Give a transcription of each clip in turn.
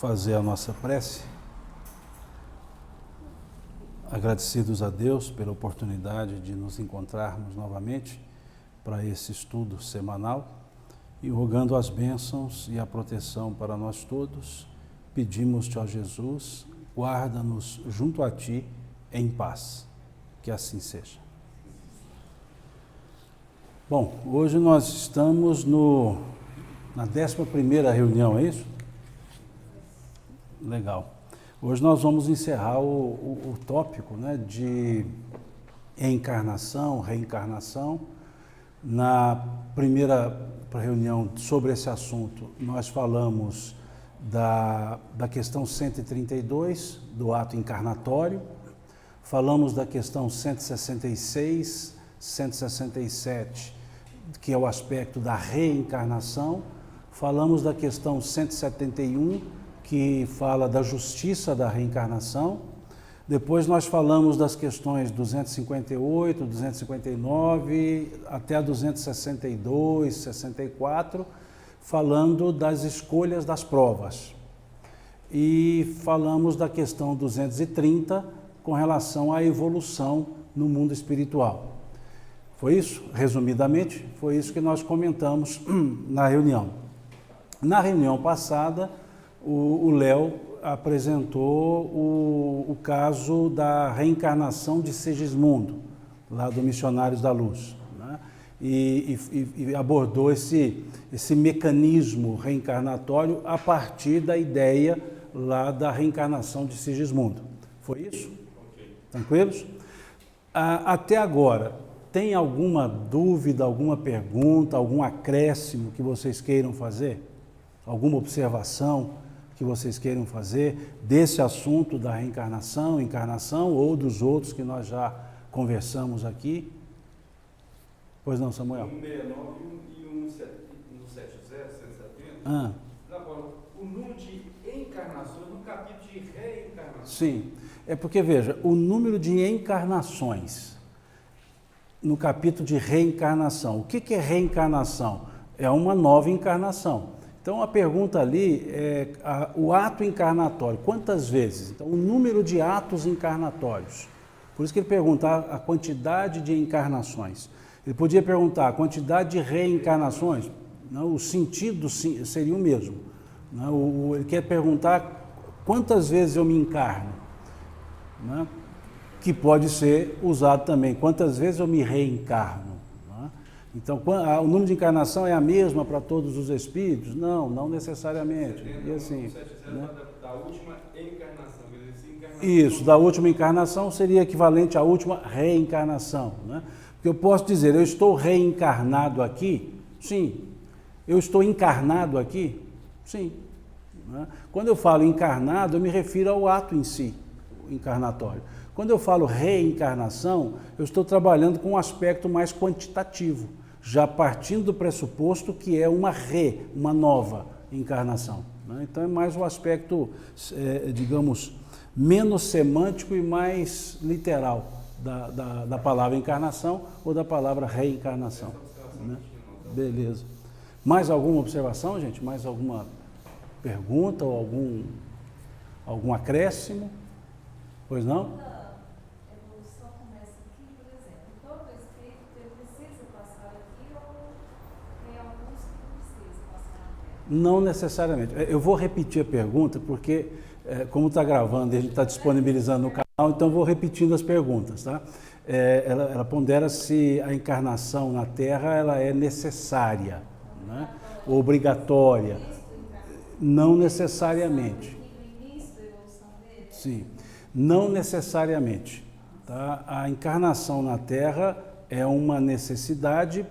fazer a nossa prece, agradecidos a Deus pela oportunidade de nos encontrarmos novamente para esse estudo semanal e rogando as bênçãos e a proteção para nós todos, pedimos-te, ó Jesus, guarda-nos junto a Ti em paz, que assim seja. Bom, hoje nós estamos na 11ª reunião, é isso? Legal. Hoje nós vamos encerrar o tópico, né, de encarnação, reencarnação. Na primeira reunião sobre esse assunto, nós falamos da questão 132, do ato encarnatório, falamos da questão 166, 167, que é o aspecto da reencarnação, falamos da questão 171, que fala da justiça da reencarnação. Depois nós falamos das questões 258, 259, até a 262, 64, falando das escolhas das provas. E falamos da questão 230, com relação à evolução no mundo espiritual. Foi isso? Resumidamente, foi isso que nós comentamos na reunião. Na reunião passada, o Léo apresentou o caso da reencarnação de Segismundo, lá do Missionários da Luz, né? E abordou esse mecanismo reencarnatório a partir da ideia lá da reencarnação de Segismundo. Foi isso? Okay. Tranquilos? Até agora, tem alguma dúvida, alguma pergunta, algum acréscimo que vocês queiram fazer? Alguma observação que vocês queiram fazer desse assunto da reencarnação, encarnação ou dos outros que nós já conversamos aqui? Pois não, Samuel? 169 e 170, 170. Agora, o número de encarnações no capítulo de reencarnação. Sim, é porque, veja, o número de encarnações no capítulo de reencarnação. O que é reencarnação? É uma nova encarnação. Então, a pergunta ali é o ato encarnatório, quantas vezes? Então, o número de atos encarnatórios. Por isso que ele pergunta a quantidade de encarnações. Ele podia perguntar a quantidade de reencarnações, não, o sentido seria o mesmo. Não, ele quer perguntar quantas vezes eu me encarno, né? Que pode ser usado também, quantas vezes eu me reencarno. Então, o número de encarnação é a mesma para todos os espíritos? Não necessariamente. E assim, né? Da última encarnação. Isso, da última encarnação seria equivalente à última reencarnação, né? Porque eu posso dizer, eu estou reencarnado aqui? Sim. Eu estou encarnado aqui? Sim. Né? Quando eu falo encarnado, eu me refiro ao ato em si, encarnatório. Quando eu falo reencarnação, eu estou trabalhando com um aspecto mais quantitativo, já partindo do pressuposto que é uma nova encarnação, né? Então é mais um aspecto, digamos, menos semântico e mais literal da palavra encarnação ou da palavra reencarnação, né? Beleza. Mais alguma observação, gente? Mais alguma pergunta ou algum acréscimo? Pois não? Não necessariamente. Eu vou repetir a pergunta porque, como está gravando e a gente está disponibilizando no canal, então vou repetindo as perguntas, tá? Ela pondera se a encarnação na Terra ela é necessária, né? Obrigatória. Não necessariamente. Sim, não necessariamente. Tá? A encarnação na Terra é uma necessidade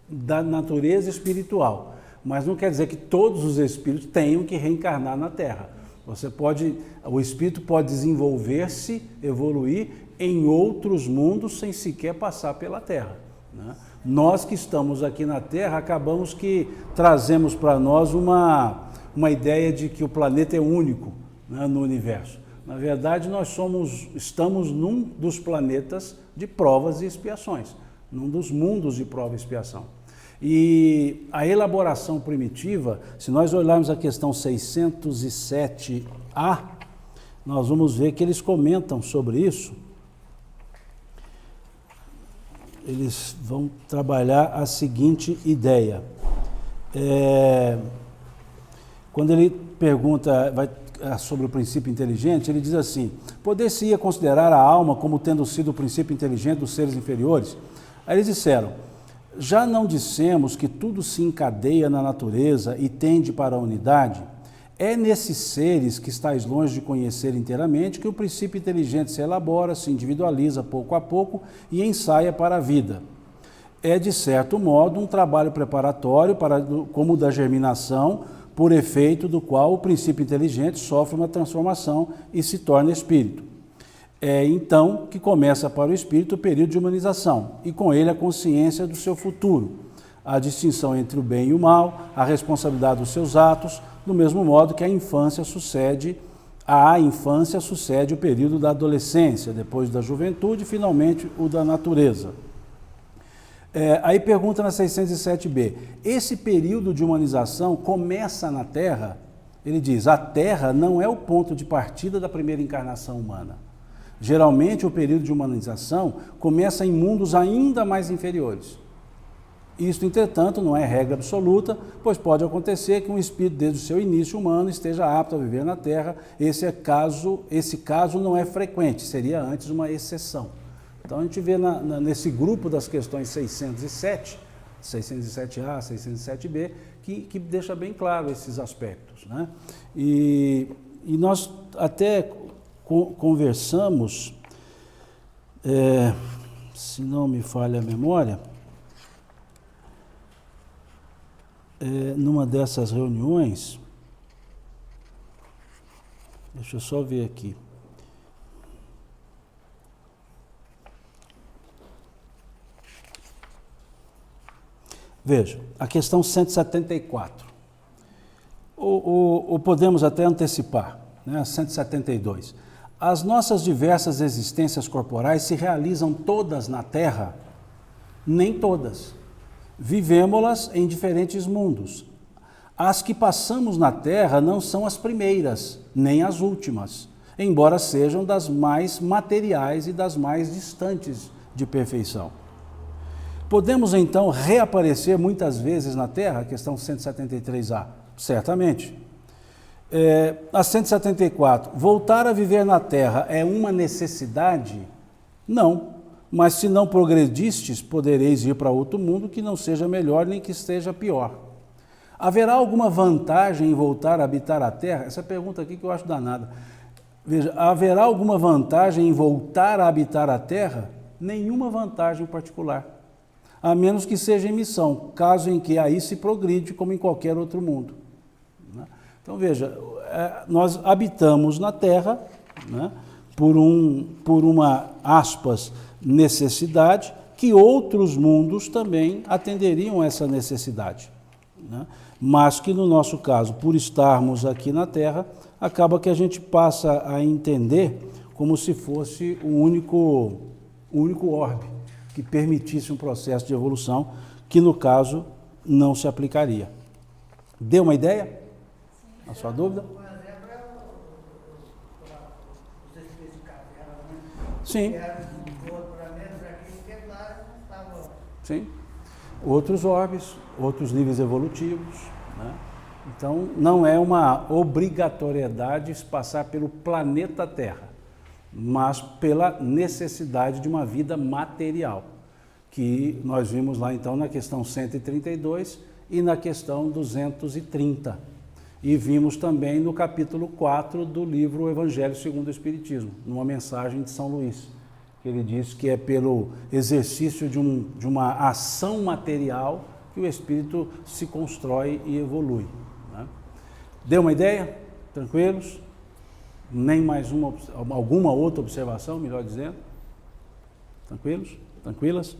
da natureza espiritual. Mas não quer dizer que todos os espíritos tenham que reencarnar na Terra. O espírito pode desenvolver-se, evoluir em outros mundos sem sequer passar pela Terra, né? Nós que estamos aqui na Terra, acabamos que trazemos para nós uma ideia de que o planeta é único, né, no universo. Na verdade, nós estamos num dos planetas de provas e expiações, num dos mundos de prova e expiação. E a elaboração primitiva, se nós olharmos a questão 607A, nós vamos ver que eles comentam sobre isso. Eles vão trabalhar a seguinte ideia. Quando ele pergunta sobre o princípio inteligente, ele diz assim: poder-se-ia considerar a alma como tendo sido o princípio inteligente dos seres inferiores? Aí eles disseram: já não dissemos que tudo se encadeia na natureza e tende para a unidade? É nesses seres que estáis longe de conhecer inteiramente que o princípio inteligente se elabora, se individualiza pouco a pouco e ensaia para a vida. É, de certo modo, um trabalho preparatório como o da germinação, por efeito do qual o princípio inteligente sofre uma transformação e se torna espírito. É então que começa para o espírito o período de humanização, e com ele a consciência do seu futuro, a distinção entre o bem e o mal, a responsabilidade dos seus atos, do mesmo modo que à infância sucede o período da adolescência, depois da juventude e finalmente o da natureza. Aí pergunta na 607b, esse período de humanização começa na Terra? Ele diz: a Terra não é o ponto de partida da primeira encarnação humana. Geralmente o período de humanização começa em mundos ainda mais inferiores. Isto, entretanto, não é regra absoluta, pois pode acontecer que um espírito, desde o seu início humano, esteja apto a viver na Terra. Esse caso não é frequente, seria antes uma exceção. Então a gente vê nesse grupo das questões 607, 607A, 607B, que deixa bem claro esses aspectos, né? E nós até conversamos, se não me falha a memória, numa dessas reuniões, deixa eu só ver aqui. Veja, a questão 174. Ou podemos até antecipar, né, 172. As nossas diversas existências corporais se realizam todas na Terra? Nem todas. Vivemo-las em diferentes mundos. As que passamos na Terra não são as primeiras, nem as últimas, embora sejam das mais materiais e das mais distantes de perfeição. Podemos então reaparecer muitas vezes na Terra? Questão 173A. Certamente. A 174. Voltar a viver na Terra é uma necessidade? Não. Mas se não progredistes, podereis ir para outro mundo que não seja melhor nem que esteja pior. Haverá alguma vantagem em voltar a habitar a Terra? Essa pergunta aqui que eu acho danada. Veja, haverá alguma vantagem em voltar a habitar a Terra? Nenhuma vantagem particular, a menos que seja em missão, caso em que aí se progride como em qualquer outro mundo. Então veja, nós habitamos na Terra, né, por uma, aspas, necessidade, que outros mundos também atenderiam a essa necessidade, né? Mas que no nosso caso, por estarmos aqui na Terra, acaba que a gente passa a entender como se fosse o único orbe que permitisse um processo de evolução que, no caso, não se aplicaria. Deu uma ideia? A sua dúvida? Sim. Sim. Outros orbes, outros níveis evolutivos, né? Então, não é uma obrigatoriedade passar pelo planeta Terra, mas pela necessidade de uma vida material, que nós vimos lá então na questão 132 e na questão 230. E vimos também no capítulo 4 do livro Evangelho segundo o Espiritismo, numa mensagem de São Luís, que ele diz que é pelo exercício de uma ação material que o espírito se constrói e evolui, né? Deu uma ideia? Tranquilos? Nem mais alguma outra observação, melhor dizendo? Tranquilos? Tranquilas?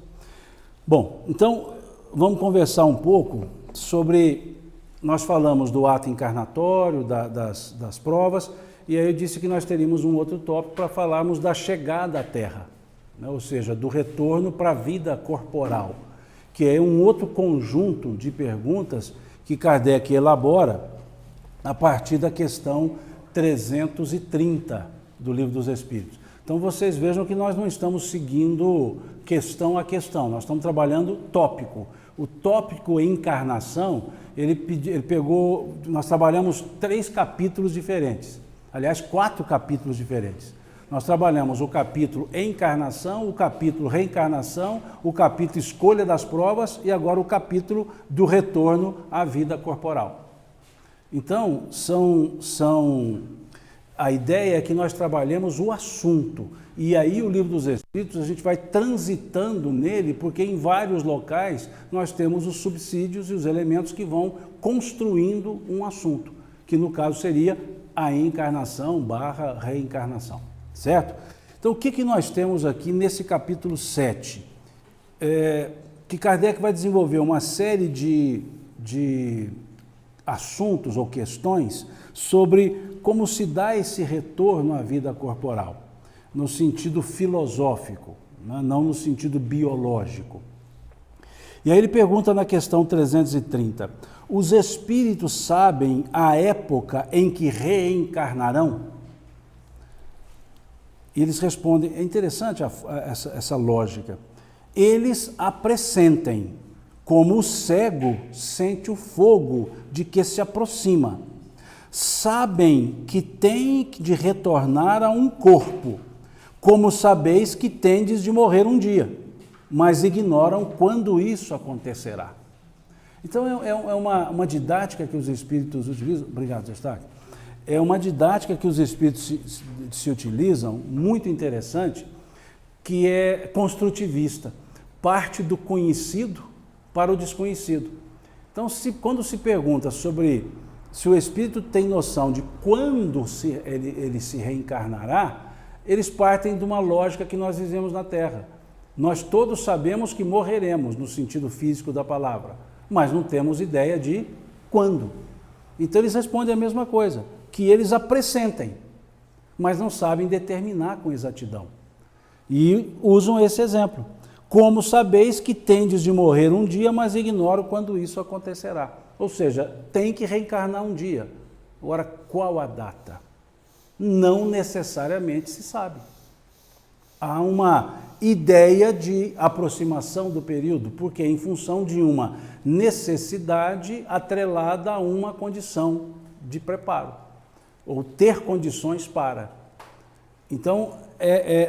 Bom, então vamos conversar um pouco sobre... Nós falamos do ato encarnatório, das provas, e aí eu disse que nós teríamos um outro tópico para falarmos da chegada à Terra, né? Ou seja, do retorno para a vida corporal, que é um outro conjunto de perguntas que Kardec elabora a partir da questão 330 do Livro dos Espíritos. Então vocês vejam que nós não estamos seguindo questão a questão, nós estamos trabalhando tópico. O tópico encarnação, ele pegou, nós trabalhamos 3 capítulos diferentes, aliás 4 capítulos diferentes. Nós trabalhamos o capítulo encarnação, o capítulo reencarnação, o capítulo escolha das provas e agora o capítulo do retorno à vida corporal. Então, a ideia é que nós trabalhemos o assunto. E aí o Livro dos Espíritos, a gente vai transitando nele, porque em vários locais nós temos os subsídios e os elementos que vão construindo um assunto, que no caso seria a encarnação / reencarnação. Certo? Então, o que nós temos aqui nesse capítulo 7? Que Kardec vai desenvolver uma série de assuntos ou questões sobre como se dá esse retorno à vida corporal, no sentido filosófico, né? Não no sentido biológico. E aí ele pergunta na questão 330, os espíritos sabem a época em que reencarnarão? E eles respondem, é interessante essa lógica, eles a pressentem, como o cego sente o fogo de que se aproxima. Sabem que tem de retornar a um corpo, como sabeis que tendes de morrer um dia, mas ignoram quando isso acontecerá. Então é uma didática que os espíritos utilizam. Obrigado, Destaque. É uma didática que os espíritos se utilizam, muito interessante, que é construtivista. Parte do conhecido para o desconhecido. Então, quando se pergunta sobre se o espírito tem noção de quando ele se reencarnará, eles partem de uma lógica que nós vivemos na Terra. Nós todos sabemos que morreremos, no sentido físico da palavra, mas não temos ideia de quando. Então, eles respondem a mesma coisa, que eles a pressentem, mas não sabem determinar com exatidão. E usam esse exemplo. Como sabeis que tendes de morrer um dia, mas ignoro quando isso acontecerá. Ou seja, tem que reencarnar um dia. Agora, qual a data? Não necessariamente se sabe. Há uma ideia de aproximação do período, porque em função de uma necessidade atrelada a uma condição de preparo, ou ter condições para. Então,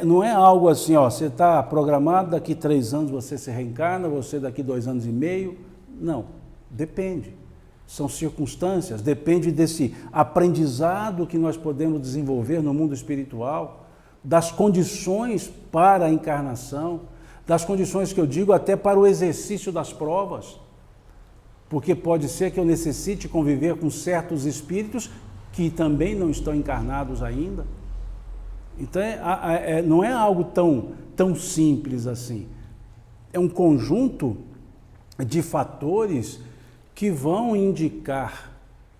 não é algo assim, você está programado, daqui 3 anos você se reencarna, você daqui 2 anos e meio. Não, depende. São circunstâncias, depende desse aprendizado que nós podemos desenvolver no mundo espiritual, das condições para a encarnação, das condições que eu digo até para o exercício das provas, porque pode ser que eu necessite conviver com certos espíritos que também não estão encarnados ainda. Então, não é algo tão simples assim. É um conjunto de fatores que vão indicar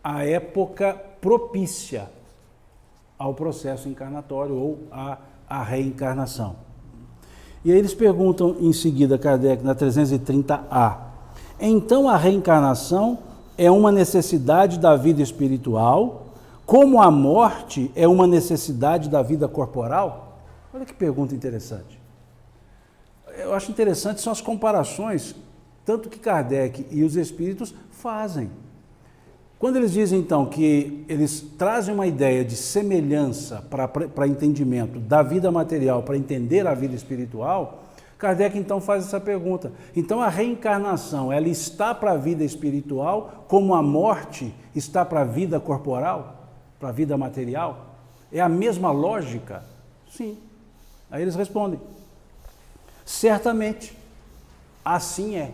a época propícia ao processo encarnatório ou à reencarnação. E aí eles perguntam em seguida, Kardec, na 330A, então a reencarnação é uma necessidade da vida espiritual, como a morte é uma necessidade da vida corporal? Olha que pergunta interessante. Eu acho interessante são as comparações, tanto que Kardec e os espíritos fazem. Quando eles dizem, então, que eles trazem uma ideia de semelhança para entendimento da vida material, para entender a vida espiritual, Kardec, então, faz essa pergunta. Então, a reencarnação, ela está para a vida espiritual como a morte está para a vida corporal? Para a vida material? É a mesma lógica? Sim. Aí eles respondem, certamente, assim é.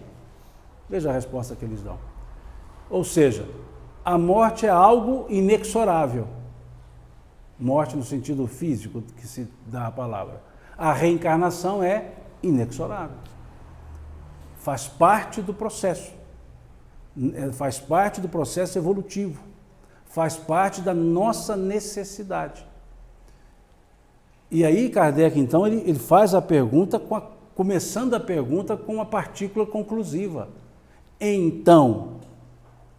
Veja a resposta que eles dão. Ou seja, a morte é algo inexorável. Morte no sentido físico que se dá a palavra. A reencarnação é inexorável. Faz parte do processo. Faz parte do processo evolutivo. Faz parte da nossa necessidade. E aí Kardec, então, ele faz a pergunta começando a pergunta com uma partícula conclusiva. Então,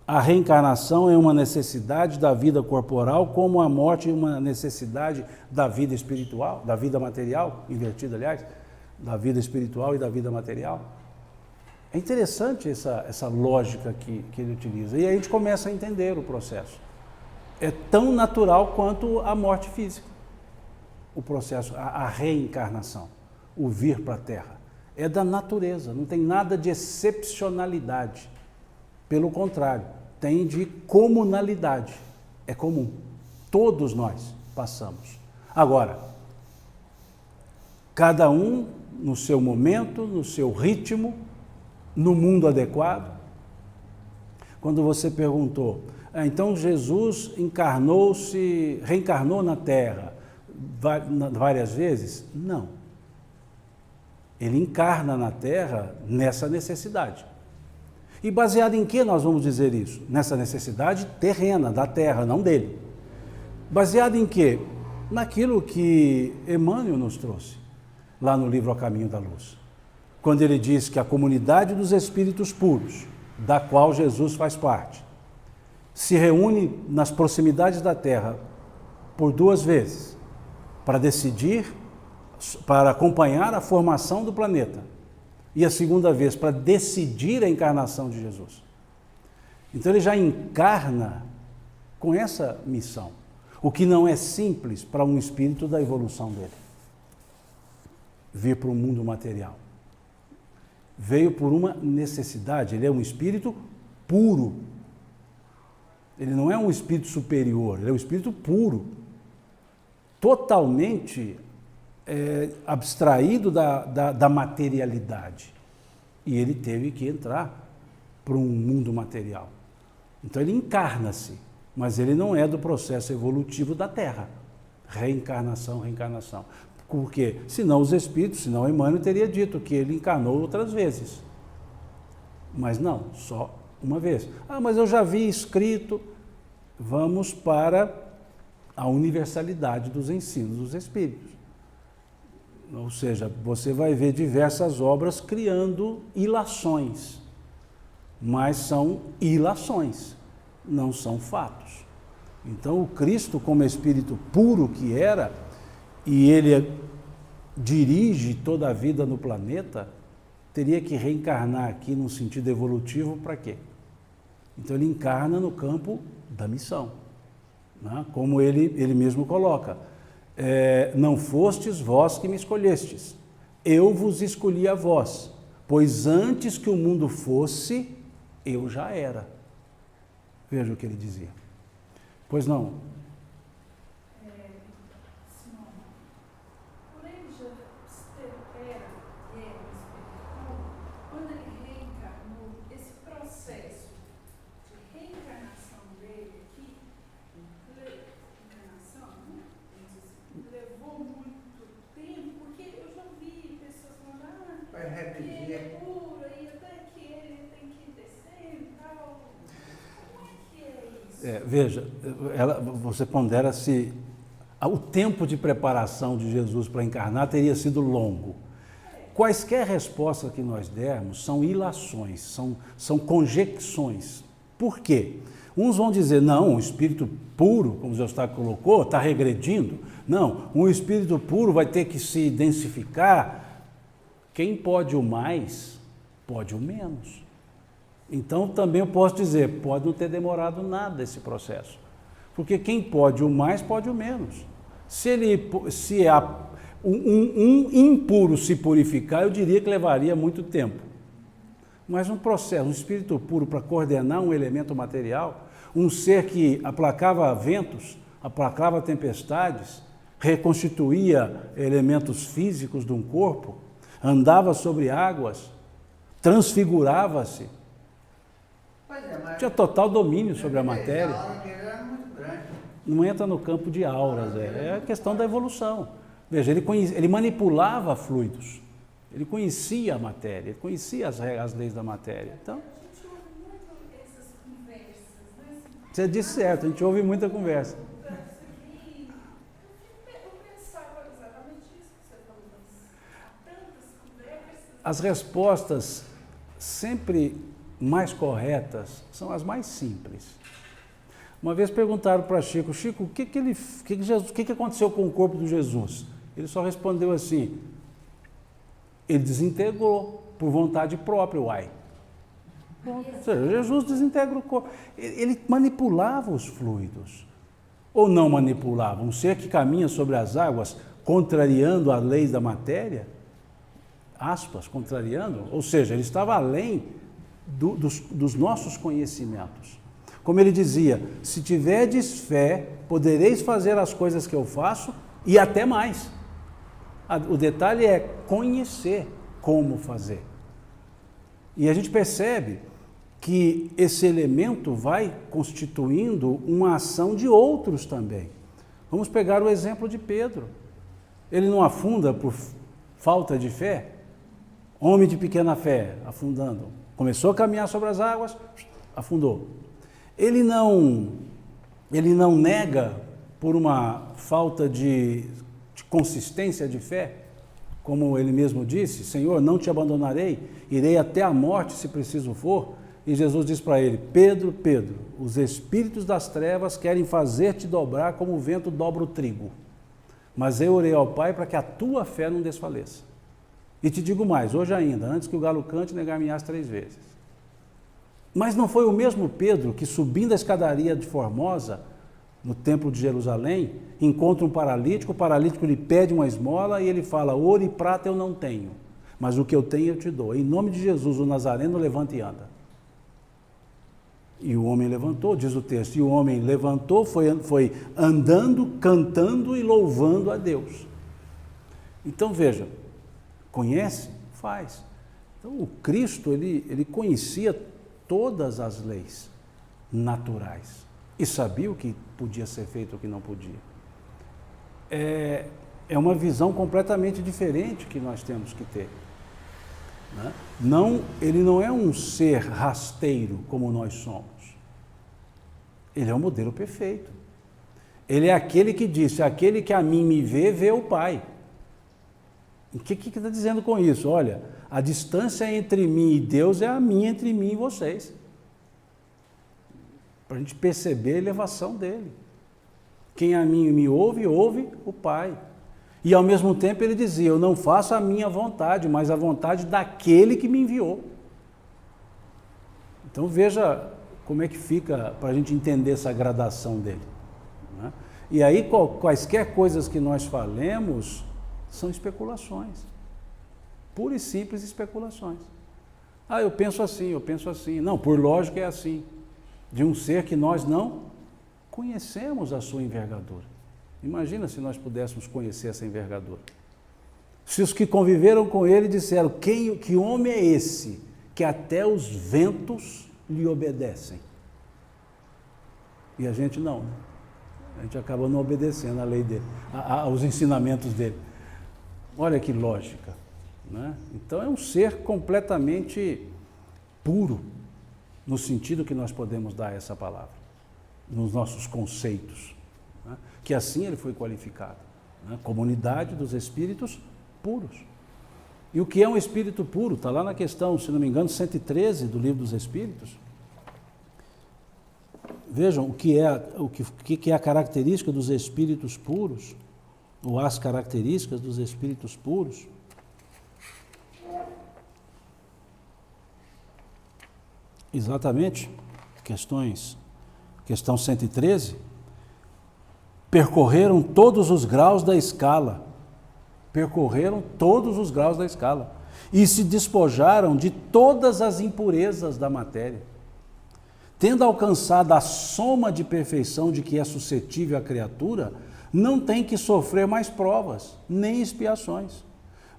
a reencarnação é uma necessidade da vida corporal, como a morte é uma necessidade da vida espiritual, da vida material, invertida, aliás, da vida espiritual e da vida material. É interessante essa lógica que ele utiliza. E aí a gente começa a entender o processo. É tão natural quanto a morte física. O processo, a reencarnação, o vir para a Terra. É da natureza, não tem nada de excepcionalidade. Pelo contrário, tem de comunalidade. É comum. Todos nós passamos. Agora, cada um no seu momento, no seu ritmo, no mundo adequado. Quando você perguntou, então Jesus reencarnou na Terra várias vezes? Não. Ele encarna na Terra nessa necessidade. E baseado em que nós vamos dizer isso? Nessa necessidade terrena, da Terra, não dele. Baseado em quê? Naquilo que Emmanuel nos trouxe, lá no livro A Caminho da Luz. Quando ele diz que a comunidade dos espíritos puros, da qual Jesus faz parte, se reúne nas proximidades da Terra por 2 vezes, para decidir, para acompanhar a formação do planeta, e a segunda vez para decidir a encarnação de Jesus. Então ele já encarna com essa missão, o que não é simples para um espírito da evolução dele. Vir para o mundo material. Veio por uma necessidade, ele é um espírito puro. Ele não é um espírito superior, ele é um espírito puro. Totalmente abstraído da materialidade. E ele teve que entrar para um mundo material. Então ele encarna-se, mas ele não é do processo evolutivo da Terra. Reencarnação. Porque, senão os espíritos, senão Emmanuel teria dito que ele encarnou outras vezes. Mas não, só uma vez. Mas eu já vi escrito. Vamos para a universalidade dos ensinos dos espíritos. Ou seja, você vai ver diversas obras criando ilações, mas são ilações, não são fatos. Então o Cristo, como espírito puro que era, e ele dirige toda a vida no planeta, teria que reencarnar aqui num sentido evolutivo para quê? Então ele encarna no campo da missão, né? Como ele mesmo coloca. Não fostes vós que me escolhestes, eu vos escolhi a vós, pois antes que o mundo fosse, eu já era. Veja o que ele dizia. Pois não? Quando ele reencarnou, esse processo de reencarnação dele aqui, levou muito tempo, porque eu já vi pessoas falando que ele é puro, e até que ele tem que descer e tal. Como é que é isso? Veja, você pondera se o tempo de preparação de Jesus para encarnar teria sido longo. Quaisquer respostas que nós dermos são ilações, são conjecções. Por quê? Uns vão dizer, não, um espírito puro, como o Eustáquio colocou, está regredindo. Não, um espírito puro vai ter que se densificar. Quem pode o mais, pode o menos. Então também eu posso dizer, pode não ter demorado nada esse processo. Porque quem pode o mais, pode o menos. Se um impuro se purificar, eu diria que levaria muito tempo. Mas um processo, um espírito puro para coordenar um elemento material, um ser que aplacava ventos, aplacava tempestades, reconstituía elementos físicos de um corpo, andava sobre águas, transfigurava-se, tinha total domínio sobre a matéria. Não entra no campo de auras, é a questão da evolução. Veja, ele manipulava fluidos, ele conhecia a matéria, ele conhecia as leis da matéria. Então, A gente ouve muito essas conversas, né? você disse certo, a gente ouve muita conversa. Eu pensava exatamente isso que você falou, mas há tantas conversas as respostas sempre mais corretas são as mais simples. Uma vez perguntaram para Chico, o que aconteceu com o corpo de Jesus? Ele só respondeu assim, ele desintegrou por vontade própria, uai. Ou seja, Jesus desintegra o corpo. Ele manipulava os fluidos. Ou não manipulava? Um ser que caminha sobre as águas, contrariando as leis da matéria, aspas, contrariando, ou seja, ele estava além dos nossos conhecimentos. Como ele dizia, se tiverdes fé, podereis fazer as coisas que eu faço e até mais. O detalhe é conhecer como fazer. E a gente percebe que esse elemento vai constituindo uma ação de outros também. Vamos pegar o exemplo de Pedro. Ele não afunda por falta de fé? Homem de pequena fé, afundando. Começou a caminhar sobre as águas, afundou. Ele não nega por uma falta de consistência de fé, como ele mesmo disse, Senhor, não te abandonarei, irei até a morte se preciso for. E Jesus diz para ele, Pedro, Pedro, os espíritos das trevas querem fazer-te dobrar como o vento dobra o trigo. Mas eu orei ao Pai para que a tua fé não desfaleça. E te digo mais, hoje ainda, antes que o galo cante, negar-me-ás 3 vezes. Mas não foi o mesmo Pedro que, subindo a escadaria de Formosa, no templo de Jerusalém, encontra um paralítico, o paralítico lhe pede uma esmola e ele fala, ouro e prata eu não tenho, mas o que eu tenho eu te dou. Em nome de Jesus, o Nazareno, levanta e anda. E o homem levantou, diz o texto, e o homem levantou, foi andando, cantando e louvando a Deus. Então veja, conhece? Faz. Então o Cristo, ele conhecia todas as leis naturais e sabia o que podia ser feito e o que não podia. É uma visão completamente diferente que nós temos que ter. Né? Ele não é um ser rasteiro como nós somos. Ele é o modelo perfeito. Ele é aquele que disse, aquele que a mim me vê, vê o Pai. O que está dizendo com isso? Olha, a distância entre mim e Deus é a minha entre mim e vocês. Para a gente perceber a elevação dele. Quem a mim me ouve, ouve o Pai. E ao mesmo tempo ele dizia, eu não faço a minha vontade, mas a vontade daquele que me enviou. Então veja como é que fica para a gente entender essa gradação dele. Né? E aí quaisquer coisas que nós falemos são especulações. Puras e simples especulações. Ah, eu penso assim. Não, por lógica é assim. De um ser que nós não conhecemos a sua envergadura. Imagina se nós pudéssemos conhecer essa envergadura. Se os que conviveram com ele disseram, que homem é esse que até os ventos lhe obedecem? E a gente não, né? A gente acaba não obedecendo a lei dele, aos ensinamentos dele. Olha que lógica, né? Então é um ser completamente puro, no sentido que nós podemos dar a essa palavra, nos nossos conceitos, né? Que assim ele foi qualificado, né? Comunidade dos espíritos puros. E o que é um espírito puro? Está lá na questão, se não me engano, 113 do Livro dos Espíritos. Vejam o que é a característica dos espíritos puros, ou as características dos espíritos puros. Exatamente, questão 113, percorreram todos os graus da escala, e se despojaram de todas as impurezas da matéria. Tendo alcançado a soma de perfeição de que é suscetível a criatura, não tem que sofrer mais provas, nem expiações,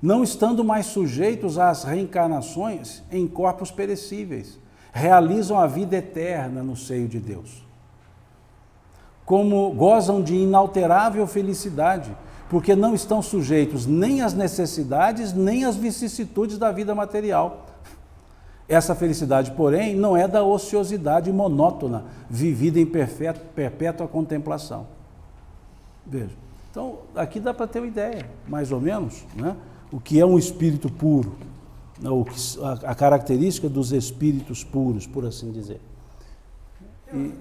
não estando mais sujeitos às reencarnações em corpos perecíveis, realizam a vida eterna no seio de Deus. Como gozam de inalterável felicidade, porque não estão sujeitos nem às necessidades, nem às vicissitudes da vida material. Essa felicidade, porém, não é da ociosidade monótona, vivida em perpétua contemplação. Veja, então aqui dá para ter uma ideia, mais ou menos, né? O que é um espírito puro. a característica dos espíritos puros, por assim dizer.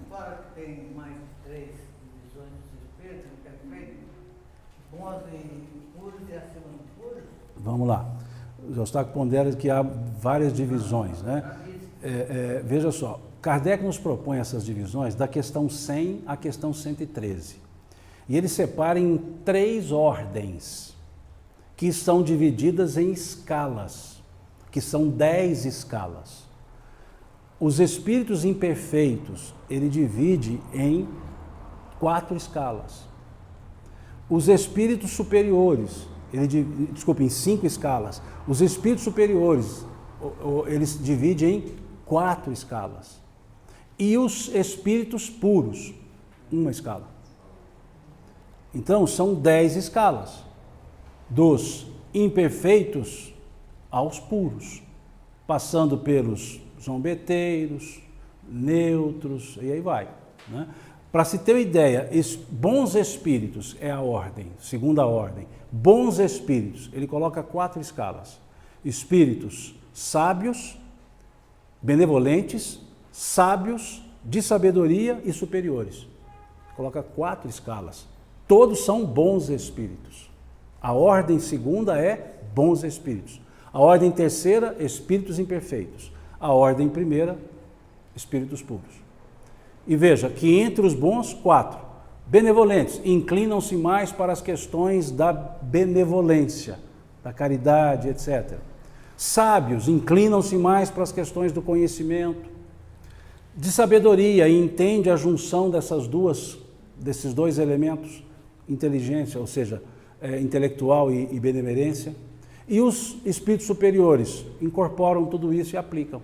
Claro que tem mais de 3 divisões dos espíritos, perfeito, bons e puros e acima de puros. Vamos lá. O Eustáquio pondera que há várias divisões, né? Veja só, Kardec nos propõe essas divisões da questão 100 à questão 113. E ele separa em 3 ordens, que são divididas em escalas, que são 10 escalas. Os espíritos imperfeitos, ele divide em 4 escalas. Os espíritos superiores, em 5 escalas. Os espíritos superiores, eles dividem em 4 escalas. E os espíritos puros, 1 escala. Então, são 10 escalas, dos imperfeitos aos puros, passando pelos zombeteiros, neutros, e aí vai, né? Para se ter uma ideia, bons espíritos é a ordem, segunda ordem. Bons espíritos, ele coloca 4 escalas. Espíritos sábios, benevolentes, sábios, de sabedoria e superiores. Coloca 4 escalas. Todos são bons espíritos. A ordem segunda é bons espíritos. A ordem terceira, espíritos imperfeitos. A ordem primeira, espíritos puros. E veja que entre os bons, 4. Benevolentes, inclinam-se mais para as questões da benevolência, da caridade, etc. Sábios, inclinam-se mais para as questões do conhecimento. De sabedoria, entende a junção desses dois elementos, inteligência, ou seja, intelectual e benevolência. E os espíritos superiores incorporam tudo isso e aplicam.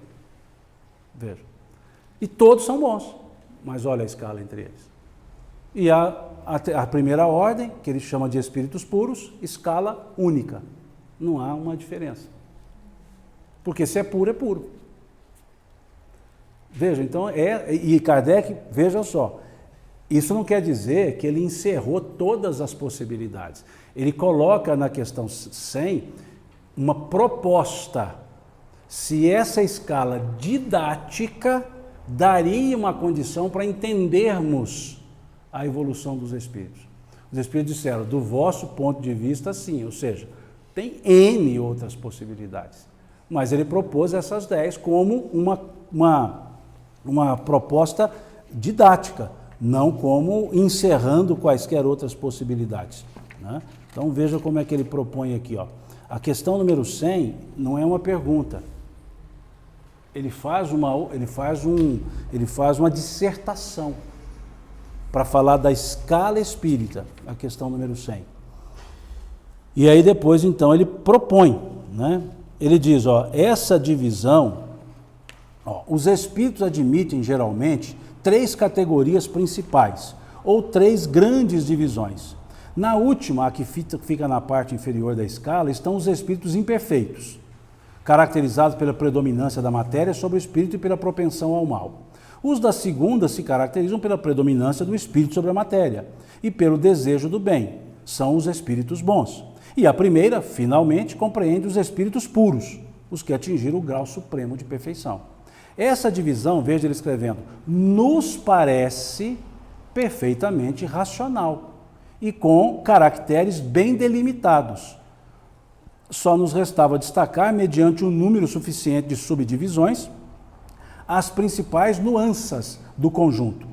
Veja. E todos são bons, mas olha a escala entre eles. E a primeira ordem, que ele chama de espíritos puros, escala única. Não há uma diferença. Porque se é puro, é puro. Veja, então, e Kardec, veja só, isso não quer dizer que ele encerrou todas as possibilidades. Ele coloca na questão 100 uma proposta. Se essa escala didática daria uma condição para entendermos a evolução dos espíritos. Os espíritos disseram, do vosso ponto de vista, sim, ou seja, tem N outras possibilidades. Mas ele propôs essas 10 como uma proposta didática, não como encerrando quaisquer outras possibilidades, né? Então veja como é que ele propõe aqui, ó. A questão número 100 não é uma pergunta. Ele faz uma dissertação para falar da escala espírita, a questão número 100. E aí depois, então, ele propõe, né? Ele diz, ó, essa divisão, ó, os espíritos admitem geralmente 3 categorias principais, ou 3 grandes divisões. Na última, a que fica na parte inferior da escala, estão os espíritos imperfeitos, caracterizados pela predominância da matéria sobre o espírito e pela propensão ao mal. Os da segunda se caracterizam pela predominância do espírito sobre a matéria e pelo desejo do bem, são os espíritos bons. E a primeira, finalmente, compreende os espíritos puros, os que atingiram o grau supremo de perfeição. Essa divisão, veja ele escrevendo, nos parece perfeitamente racional e com caracteres bem delimitados. Só nos restava destacar, mediante um número suficiente de subdivisões, as principais nuances do conjunto.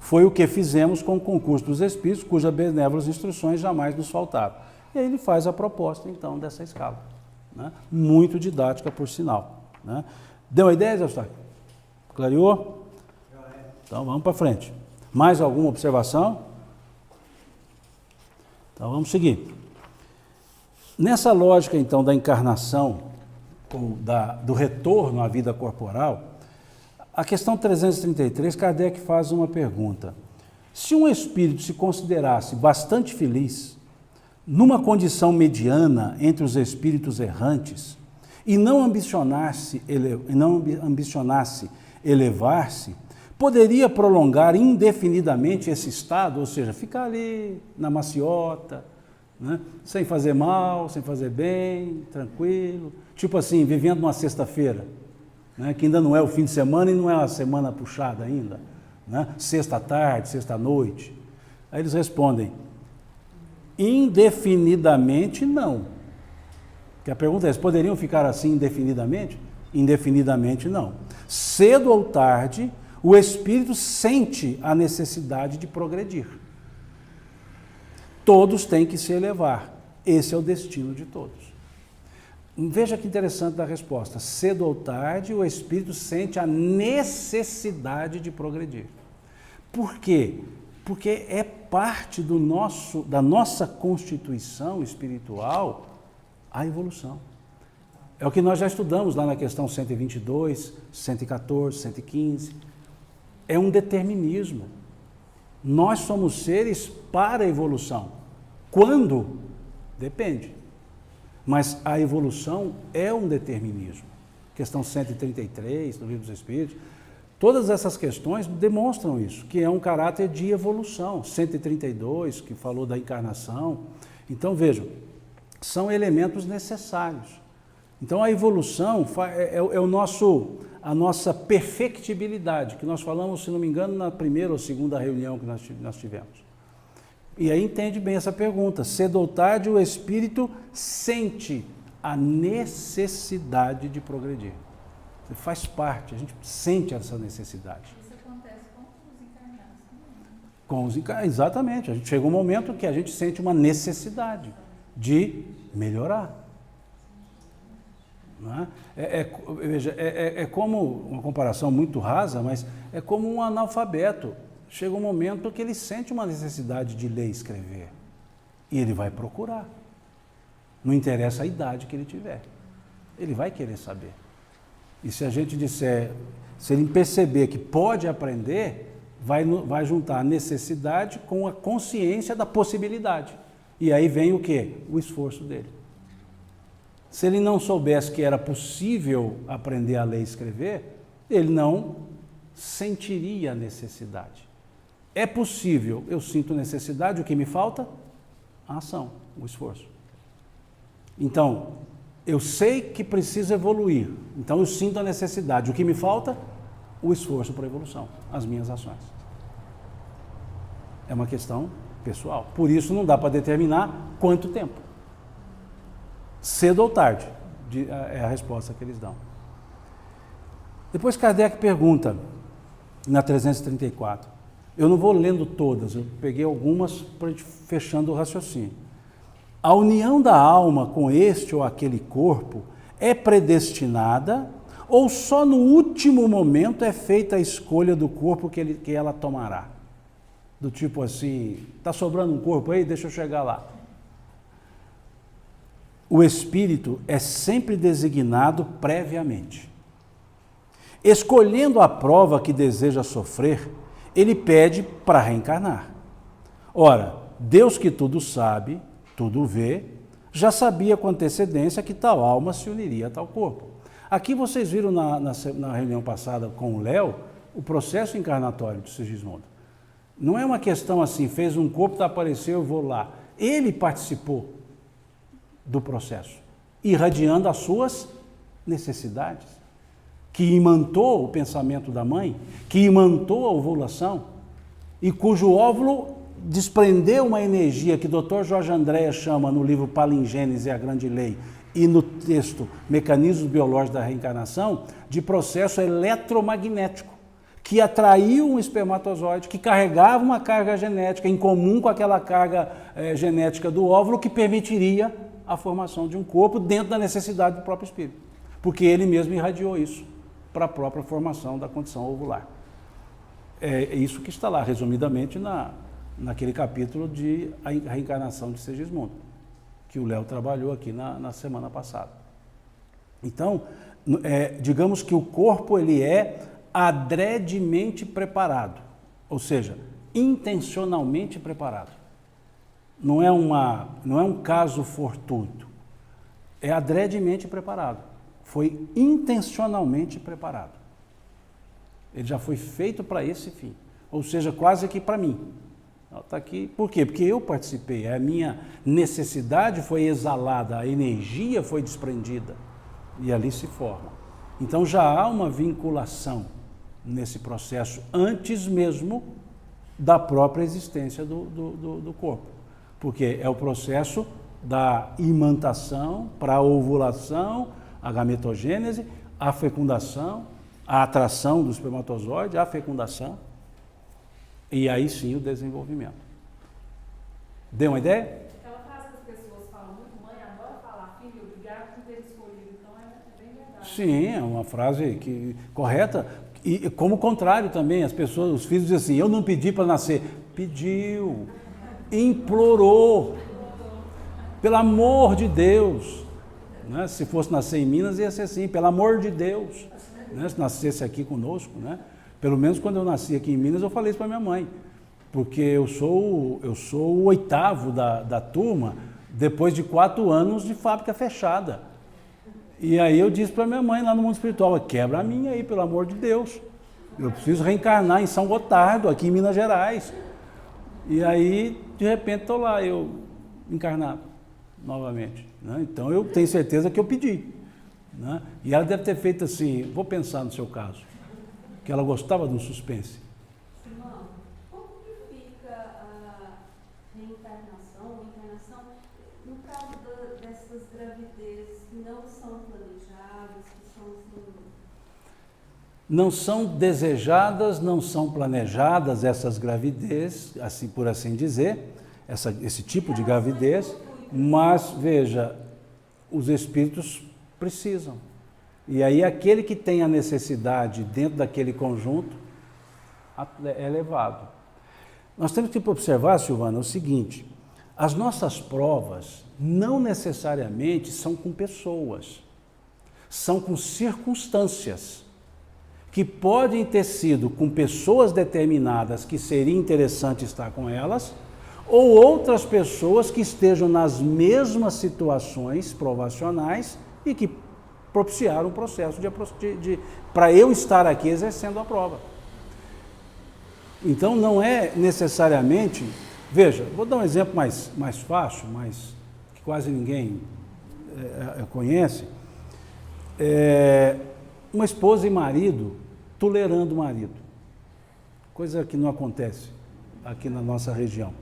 Foi o que fizemos com o concurso dos espíritos, cujas benévolas instruções jamais nos faltaram. E aí ele faz a proposta, então, dessa escala, né? Muito didática, por sinal, né? Deu uma ideia, Zé Eustáquio? Clareou? Então, vamos para frente. Mais alguma observação? Então, vamos seguir. Nessa lógica, então, da encarnação, ou do retorno à vida corporal, a questão 333, Kardec faz uma pergunta. Se um espírito se considerasse bastante feliz, numa condição mediana entre os espíritos errantes, e não ambicionasse elevar-se, poderia prolongar indefinidamente esse estado, ou seja, ficar ali na maciota, né? Sem fazer mal, sem fazer bem, tranquilo. Tipo assim, vivendo uma sexta-feira, né? Que ainda não é o fim de semana e não é uma semana puxada ainda, né? Sexta tarde, sexta noite. Aí eles respondem, indefinidamente não. Que a pergunta é, eles poderiam ficar assim indefinidamente? Indefinidamente não. Cedo ou tarde, o espírito sente a necessidade de progredir. Todos têm que se elevar. Esse é o destino de todos. Veja que interessante da resposta. Cedo ou tarde, o espírito sente a necessidade de progredir. Por quê? Porque é parte da nossa constituição espiritual a evolução. É o que nós já estudamos lá na questão 122, 114, 115. É um determinismo. Nós somos seres para a evolução. Quando? Depende. Mas a evolução é um determinismo. Questão 133 do Livro dos Espíritos. Todas essas questões demonstram isso, que é um caráter de evolução. 132, que falou da encarnação. Então, vejam, são elementos necessários. Então, a evolução é a nossa perfectibilidade, que nós falamos, se não me engano, na primeira ou segunda reunião que nós tivemos. E aí entende bem essa pergunta. Cedo ou tarde, o espírito sente a necessidade de progredir. Faz parte, a gente sente essa necessidade. Isso acontece com os encarnados. Exatamente. A gente chega um momento que a gente sente uma necessidade de melhorar. Não é? Veja, é como, uma comparação muito rasa, mas é como um analfabeto. Chega um momento que ele sente uma necessidade de ler e escrever. E ele vai procurar. Não interessa a idade que ele tiver. Ele vai querer saber. E se a gente disser, se ele perceber que pode aprender, vai juntar a necessidade com a consciência da possibilidade. E aí vem o quê? O esforço dele. Se ele não soubesse que era possível aprender a ler e escrever, ele não sentiria a necessidade. É possível, eu sinto necessidade, o que me falta? A ação, o esforço. Então, eu sei que preciso evoluir, então eu sinto a necessidade. O que me falta? O esforço para a evolução, as minhas ações. É uma questão pessoal. Por isso não dá para determinar quanto tempo. Cedo ou tarde, é a resposta que eles dão. Depois Kardec pergunta, na 334, eu não vou lendo todas, eu peguei algumas para ir fechando o raciocínio. A união da alma com este ou aquele corpo é predestinada ou só no último momento é feita a escolha do corpo que ela tomará? Do tipo assim, está sobrando um corpo aí, deixa eu chegar lá. O espírito é sempre designado previamente. Escolhendo a prova que deseja sofrer, ele pede para reencarnar. Ora, Deus que tudo sabe, tudo vê, já sabia com antecedência que tal alma se uniria a tal corpo. Aqui vocês viram na reunião passada com o Léo, o processo encarnatório de Sigismundo. Não é uma questão assim, fez um corpo, apareceu, eu vou lá. Ele participou do processo, irradiando as suas necessidades, que imantou o pensamento da mãe, que imantou a ovulação, e cujo óvulo desprendeu uma energia que o Dr. Jorge Andréa chama no livro Palingênese e a Grande Lei, e no texto Mecanismos Biológicos da Reencarnação, de processo eletromagnético, que atraiu um espermatozoide, que carregava uma carga genética em comum com aquela carga genética do óvulo, que permitiria a formação de um corpo dentro da necessidade do próprio espírito, porque ele mesmo irradiou isso para a própria formação da condição ovular. É isso que está lá, resumidamente, naquele capítulo de a reencarnação de Sigismundo, que o Léo trabalhou aqui na semana passada. Então, digamos que o corpo ele é adredemente preparado, ou seja, intencionalmente preparado. Não é um caso fortuito, é adredemente preparado, foi intencionalmente preparado. Ele já foi feito para esse fim, ou seja, quase que para mim. Ela está aqui. Por quê? Porque eu participei, a minha necessidade foi exalada, a energia foi desprendida e ali se forma. Então já há uma vinculação nesse processo antes mesmo da própria existência do corpo. Porque é o processo da imantação para a ovulação, a gametogênese, a fecundação, a atração do espermatozoide, a fecundação e aí sim o desenvolvimento. Deu uma ideia? Aquela frase que as pessoas falam muito, mãe, adora falar, filho, obrigado por ter escolhido, então é bem verdade. Sim, é uma frase correta. E como o contrário também, as pessoas, os filhos dizem assim, eu não pedi para nascer. Pediu, implorou, pelo amor de Deus. Né? Se fosse nascer em Minas, ia ser assim, pelo amor de Deus. Né? Se nascesse aqui conosco, né? Pelo menos quando eu nasci aqui em Minas, eu falei isso para minha mãe. Porque eu sou o oitavo da turma, depois de 4 anos de fábrica fechada. E aí eu disse para minha mãe lá no mundo espiritual, quebra a minha aí, pelo amor de Deus. Eu preciso reencarnar em São Gotardo, aqui em Minas Gerais. E aí, de repente, estou lá, eu encarnado novamente. Né? Então eu tenho certeza que eu pedi. Né? E ela deve ter feito assim, vou pensar no seu caso, que ela gostava de um suspense. Simão, como que fica a reencarnação no caso dessas gravidezes que não são planejadas, que são assim... Não são desejadas, não são planejadas essas gravidez, assim, por assim dizer, esse tipo de gravidez, mas veja, os espíritos precisam. E aí aquele que tem a necessidade dentro daquele conjunto é levado. Nós temos que observar, Silvana, o seguinte, as nossas provas não necessariamente são com pessoas, são com circunstâncias, que podem ter sido com pessoas determinadas que seria interessante estar com elas, ou outras pessoas que estejam nas mesmas situações provacionais e que propiciaram o processo para eu estar aqui exercendo a prova. Então não é necessariamente, veja, vou dar um exemplo mais fácil, que quase ninguém conhece, uma esposa e marido tolerando o marido, coisa que não acontece aqui na nossa região.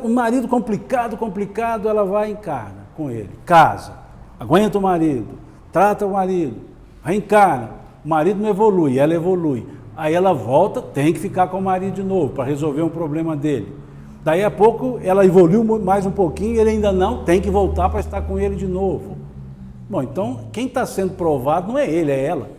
O marido complicado, ela vai e encarna com ele, casa, aguenta o marido, trata o marido, reencarna, o marido não evolui, ela evolui, aí ela volta, tem que ficar com o marido de novo para resolver um problema dele. Daí a pouco ela evoluiu mais um pouquinho, ele ainda não, tem que voltar para estar com ele de novo. Bom, então quem está sendo provado não é ele, é ela,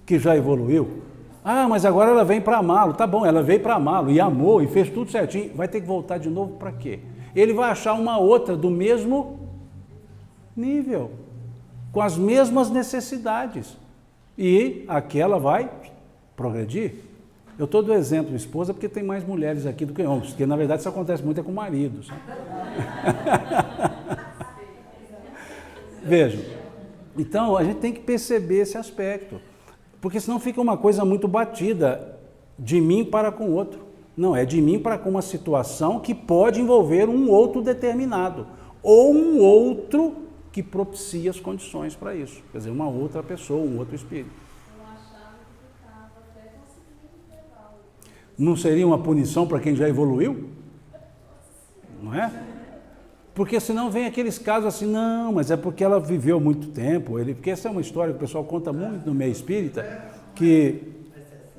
que já evoluiu. Ah, mas agora ela vem para amá-lo. Tá bom, ela veio para amá-lo e amou e fez tudo certinho. Vai ter que voltar de novo para quê? Ele vai achar uma outra do mesmo nível, com as mesmas necessidades. E aquela vai progredir. Eu estou do exemplo esposa porque tem mais mulheres aqui do que homens, porque na verdade isso acontece muito com maridos. Vejam, então a gente tem que perceber esse aspecto, porque senão fica uma coisa muito batida, de mim para com o outro. Não, é de mim para com uma situação que pode envolver um outro determinado, ou um outro que propicia as condições para isso, quer dizer, uma outra pessoa, um outro espírito. Eu achava que ficava até conseguindo levar. Não seria uma punição para quem já evoluiu? Não é? Porque senão vem aqueles casos assim, não, mas é porque ela viveu muito tempo, porque essa é uma história que o pessoal conta muito no meio espírita, que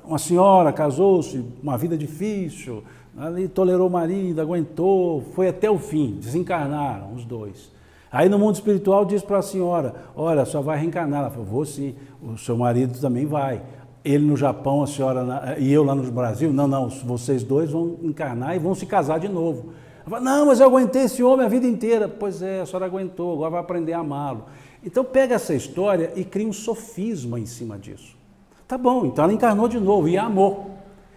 uma senhora casou-se, uma vida difícil, ali tolerou o marido, aguentou, foi até o fim, desencarnaram os dois. Aí no mundo espiritual diz para a senhora, olha, só vai reencarnar. Ela falou, vou sim, o seu marido também vai. Ele no Japão, a senhora e eu lá no Brasil, não, vocês dois vão encarnar e vão se casar de novo. Ela fala, não, mas eu aguentei esse homem a vida inteira. Pois é, a senhora aguentou, agora vai aprender a amá-lo. Então pega essa história e cria um sofisma em cima disso. Tá bom, então ela encarnou de novo e amou.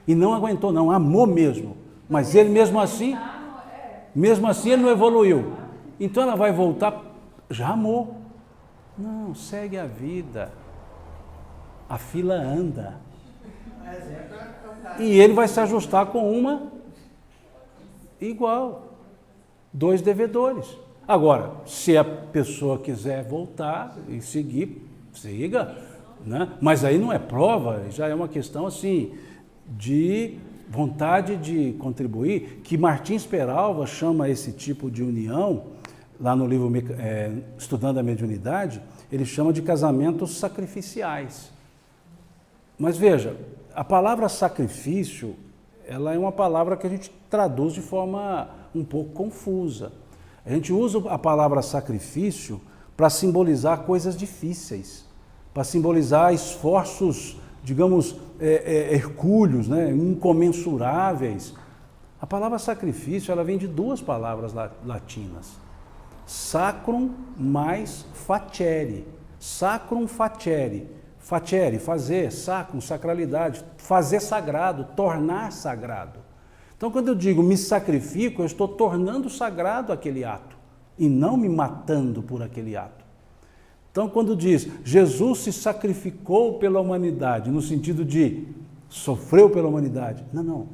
E não aguentou, não, amou mesmo. Mas ele mesmo assim ele não evoluiu. Então ela vai voltar, já amou. Não, segue a vida. A fila anda. e ele vai se ajustar com uma igual. 2 devedores. Agora, se a pessoa quiser voltar e seguir, siga, né? Mas aí não é prova, já é uma questão assim de vontade de contribuir, que Martins Peralva chama esse tipo de união, lá no livro Estudando a Mediunidade, ele chama de casamentos sacrificiais. Mas veja, a palavra sacrifício, ela é uma palavra que a gente traduz de forma um pouco confusa. A gente usa a palavra sacrifício para simbolizar coisas difíceis, para simbolizar esforços, digamos, hercúleos, né, incomensuráveis. A palavra sacrifício, ela vem de 2 palavras latinas. Sacrum mais facere. Sacrum facere. Facere, fazer, sacrum, sacralidade, fazer sagrado, tornar sagrado. Então, quando eu digo me sacrifico, eu estou tornando sagrado aquele ato e não me matando por aquele ato. Então, quando diz Jesus se sacrificou pela humanidade, no sentido de sofreu pela humanidade, não,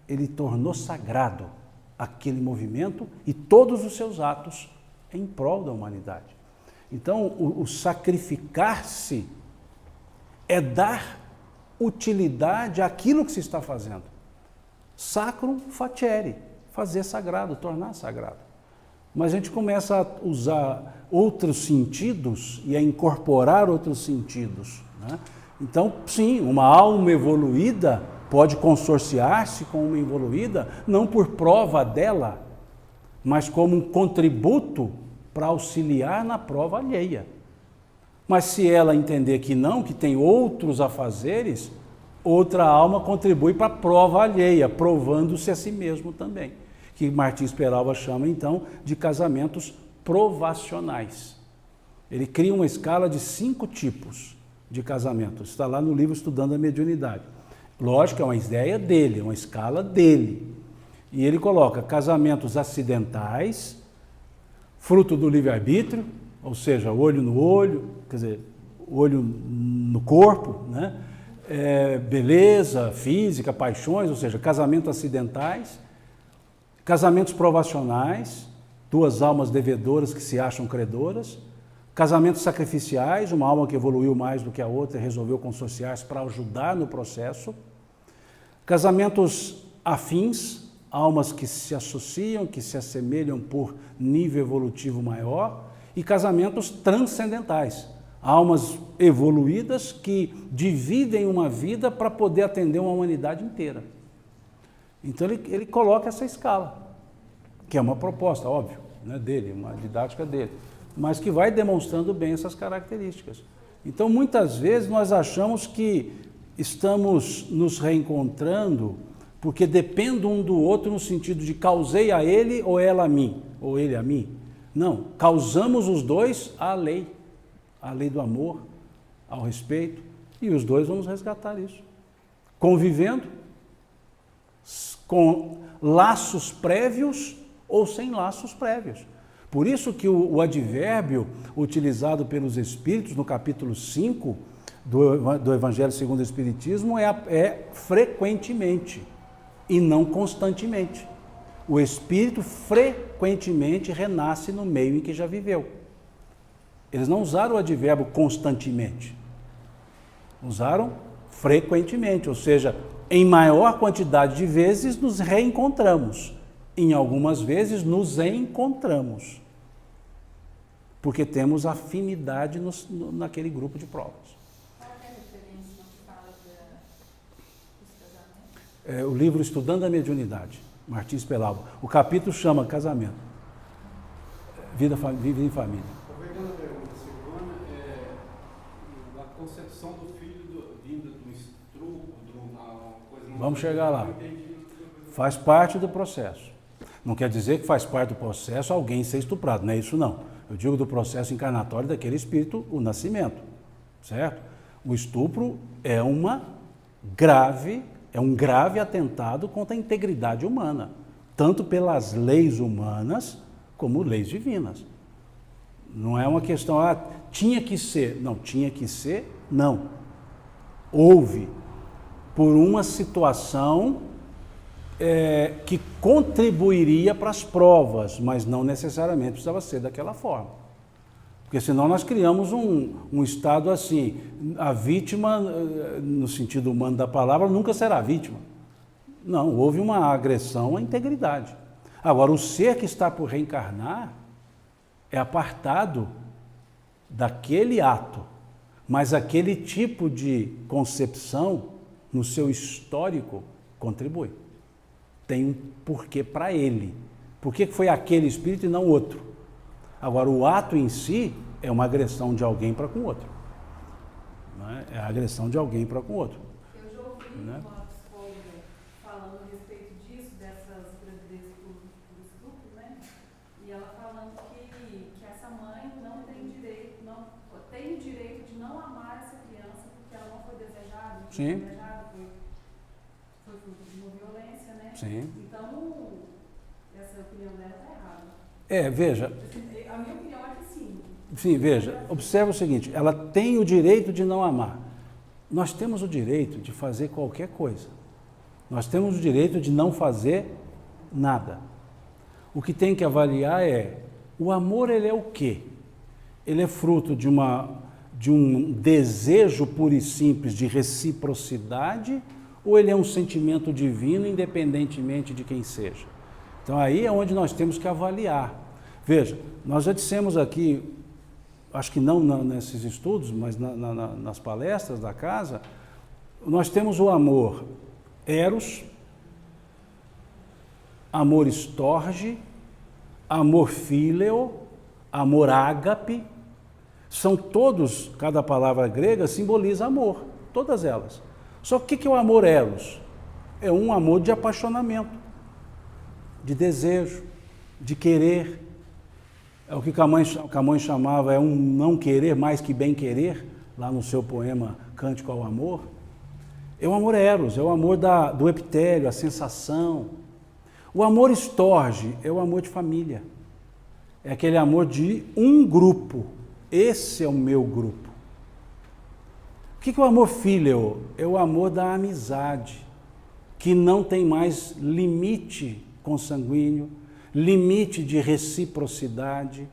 ele tornou sagrado aquele movimento e todos os seus atos em prol da humanidade. Então, o sacrificar-se é dar utilidade àquilo que se está fazendo. Sacrum facere, fazer sagrado, tornar sagrado. Mas a gente começa a usar outros sentidos e a incorporar outros sentidos, né? Então, sim, uma alma evoluída pode consorciar-se com uma evoluída, não por prova dela, mas como um contributo para auxiliar na prova alheia. Mas se ela entender que não, que tem outros afazeres, outra alma contribui para a prova alheia, provando-se a si mesmo também, que Martins Peralva chama então de casamentos provacionais. Ele cria uma escala de 5 tipos de casamentos, está lá no livro Estudando a Mediunidade. Lógico, é uma ideia dele, é uma escala dele. E ele coloca casamentos acidentais, fruto do livre-arbítrio, ou seja, olho no olho, quer dizer, olho no corpo, né? Beleza física, paixões, ou seja, casamentos acidentais, casamentos provacionais, 2 almas devedoras que se acham credoras, casamentos sacrificiais, uma alma que evoluiu mais do que a outra e resolveu consorciar-se para ajudar no processo, casamentos afins, almas que se associam, que se assemelham por nível evolutivo maior, e casamentos transcendentais, almas evoluídas que dividem uma vida para poder atender uma humanidade inteira. Então ele coloca essa escala, que é uma proposta, óbvio, né, dele, uma didática dele, mas que vai demonstrando bem essas características. Então, muitas vezes nós achamos que estamos nos reencontrando porque depende um do outro no sentido de causei a ele ou ela a mim, ou ele a mim. Não, causamos os dois à lei do amor, ao respeito, e os dois vamos resgatar isso. Convivendo, com laços prévios ou sem laços prévios. Por isso que o advérbio utilizado pelos Espíritos no capítulo 5 do Evangelho segundo o Espiritismo é frequentemente e não constantemente. O espírito frequentemente renasce no meio em que já viveu. Eles não usaram o advérbio constantemente, usaram frequentemente, ou seja, em maior quantidade de vezes nos reencontramos, em algumas vezes nos encontramos, porque temos afinidade naquele grupo de provas. Qual é a referência que fala dos casamentos? O livro Estudando a Mediunidade, Martins Peralva. O capítulo chama Casamento, Vida em Família. Aproveitando a pergunta, Silvana, a concepção do filho vinda do estupro, uma coisa... Vamos chegar lá. Faz parte do processo. Não quer dizer que faz parte do processo alguém ser estuprado, não é isso não. Eu digo do processo encarnatório daquele espírito, o nascimento, certo? O estupro é um grave atentado contra a integridade humana, tanto pelas leis humanas como leis divinas. Não é uma questão, tinha que ser. Não, tinha que ser, não. Houve. por uma situação que contribuiria para as provas, mas não necessariamente precisava ser daquela forma. Porque senão nós criamos um estado assim, a vítima, no sentido humano da palavra, nunca será vítima. Não, houve uma agressão à integridade. Agora, o ser que está por reencarnar é apartado daquele ato, mas aquele tipo de concepção, no seu histórico, contribui. Tem um porquê para ele. Por que foi aquele espírito e não outro? Agora, o ato em si é uma agressão de alguém para com o outro. Não é? É a agressão de alguém para com o outro. Eu já ouvi uma psicóloga falando a respeito disso, dessas gravidezes por estupro, né? E ela falando que essa mãe não tem direito, tem o direito de não amar essa criança porque ela não foi desejada, não foi desejada, foi fruto de uma violência, né? Sim. Então, essa opinião dela está É, errada. veja. A minha opinião é que sim. Sim, veja, observa o seguinte, ela tem o direito de não amar. Nós temos o direito de fazer qualquer coisa. Nós temos o direito de não fazer nada. O que tem que avaliar é, o amor ele é o quê? Ele é fruto de um desejo puro e simples de reciprocidade ou ele é um sentimento divino independentemente de quem seja? Então aí é onde nós temos que avaliar. Veja, nós já dissemos aqui, acho que não nesses estudos, mas nas palestras da casa, nós temos o amor eros, amor storge, amor phileo, amor ágape, são todos, cada palavra grega simboliza amor, todas elas. Só que o que é o amor eros? É um amor de apaixonamento, de desejo, de querer. É o que Camões chamava, é um não querer mais que bem querer, lá no seu poema Cântico ao Amor. É o amor eros, é o amor do epitélio, a sensação. O amor storge é o amor de família. É aquele amor de um grupo. Esse é o meu grupo. O que é o amor filial? É o amor da amizade, que não tem mais limite consanguíneo, limite de reciprocidade.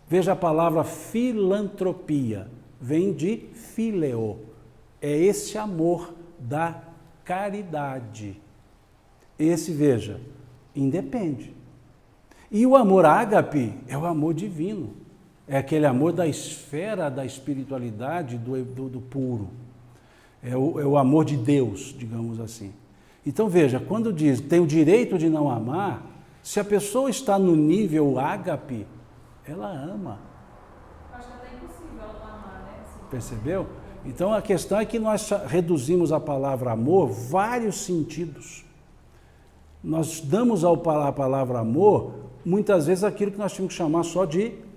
Veja a palavra filantropia, vem de fileo. É esse amor da caridade. Esse, veja, independe. E o amor ágape é o amor divino. É aquele amor da esfera da espiritualidade, do puro. É o amor de Deus, digamos assim. Então veja, quando diz tem o direito de não amar, se a pessoa está no nível ágape, ela ama. Acho que até impossível ela não amar, né? Percebeu? Então a questão é que nós reduzimos a palavra amor vários sentidos. Nós damos à palavra amor, muitas vezes, aquilo que nós tínhamos que chamar só de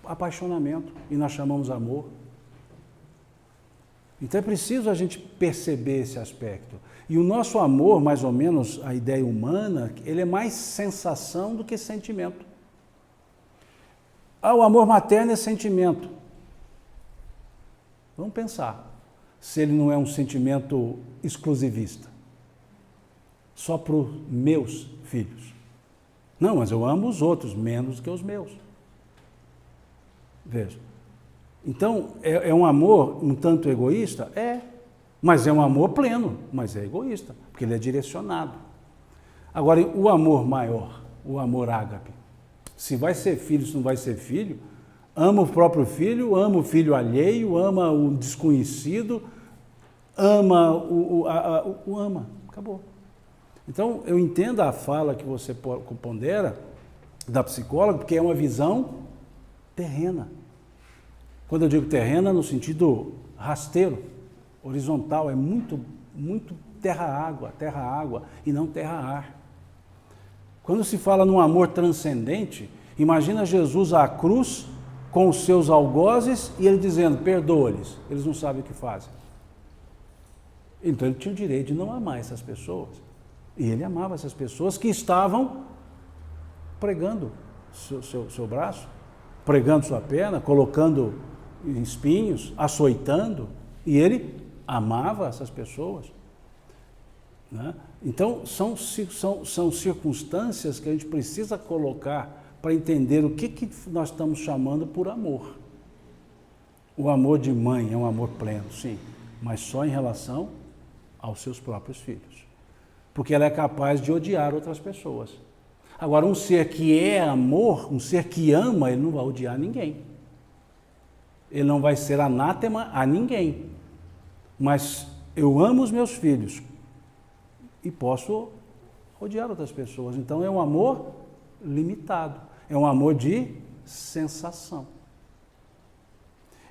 apaixonamento, e nós chamamos amor. Então é preciso a gente perceber esse aspecto. E o nosso amor, mais ou menos, a ideia humana, ele é mais sensação do que sentimento. O amor materno é sentimento. Vamos pensar, se ele não é um sentimento exclusivista, só para os meus filhos. Não, mas eu amo os outros menos que os meus. Veja. Então, é um amor um tanto egoísta? É. Mas é um amor pleno, mas é egoísta, porque ele é direcionado. Agora, o amor maior, o amor ágape, se vai ser filho, se não vai ser filho, ama o próprio filho, ama o filho alheio, ama o desconhecido, ama ama, acabou. Então, eu entendo a fala que você pondera da psicóloga, porque é uma visão terrena. Quando eu digo terrena, no sentido rasteiro, horizontal, é muito terra-água, e não terra-ar. Quando se fala num amor transcendente, imagina Jesus à cruz, com os seus algozes, e ele dizendo, perdoa-lhes, eles não sabem o que fazem. Então ele tinha o direito de não amar essas pessoas. E ele amava essas pessoas que estavam pregando seu braço, pregando sua perna, colocando espinhos, açoitando, e ele amava essas pessoas. né? Então, são circunstâncias que a gente precisa colocar para entender o que nós estamos chamando por amor. O amor de mãe é um amor pleno, sim, mas só em relação aos seus próprios filhos. Porque ela é capaz de odiar outras pessoas. Agora, um ser que é amor, um ser que ama, ele não vai odiar ninguém. Ele não vai ser anátema a ninguém. Mas eu amo os meus filhos e posso odiar outras pessoas. Então é um amor limitado, é um amor de sensação.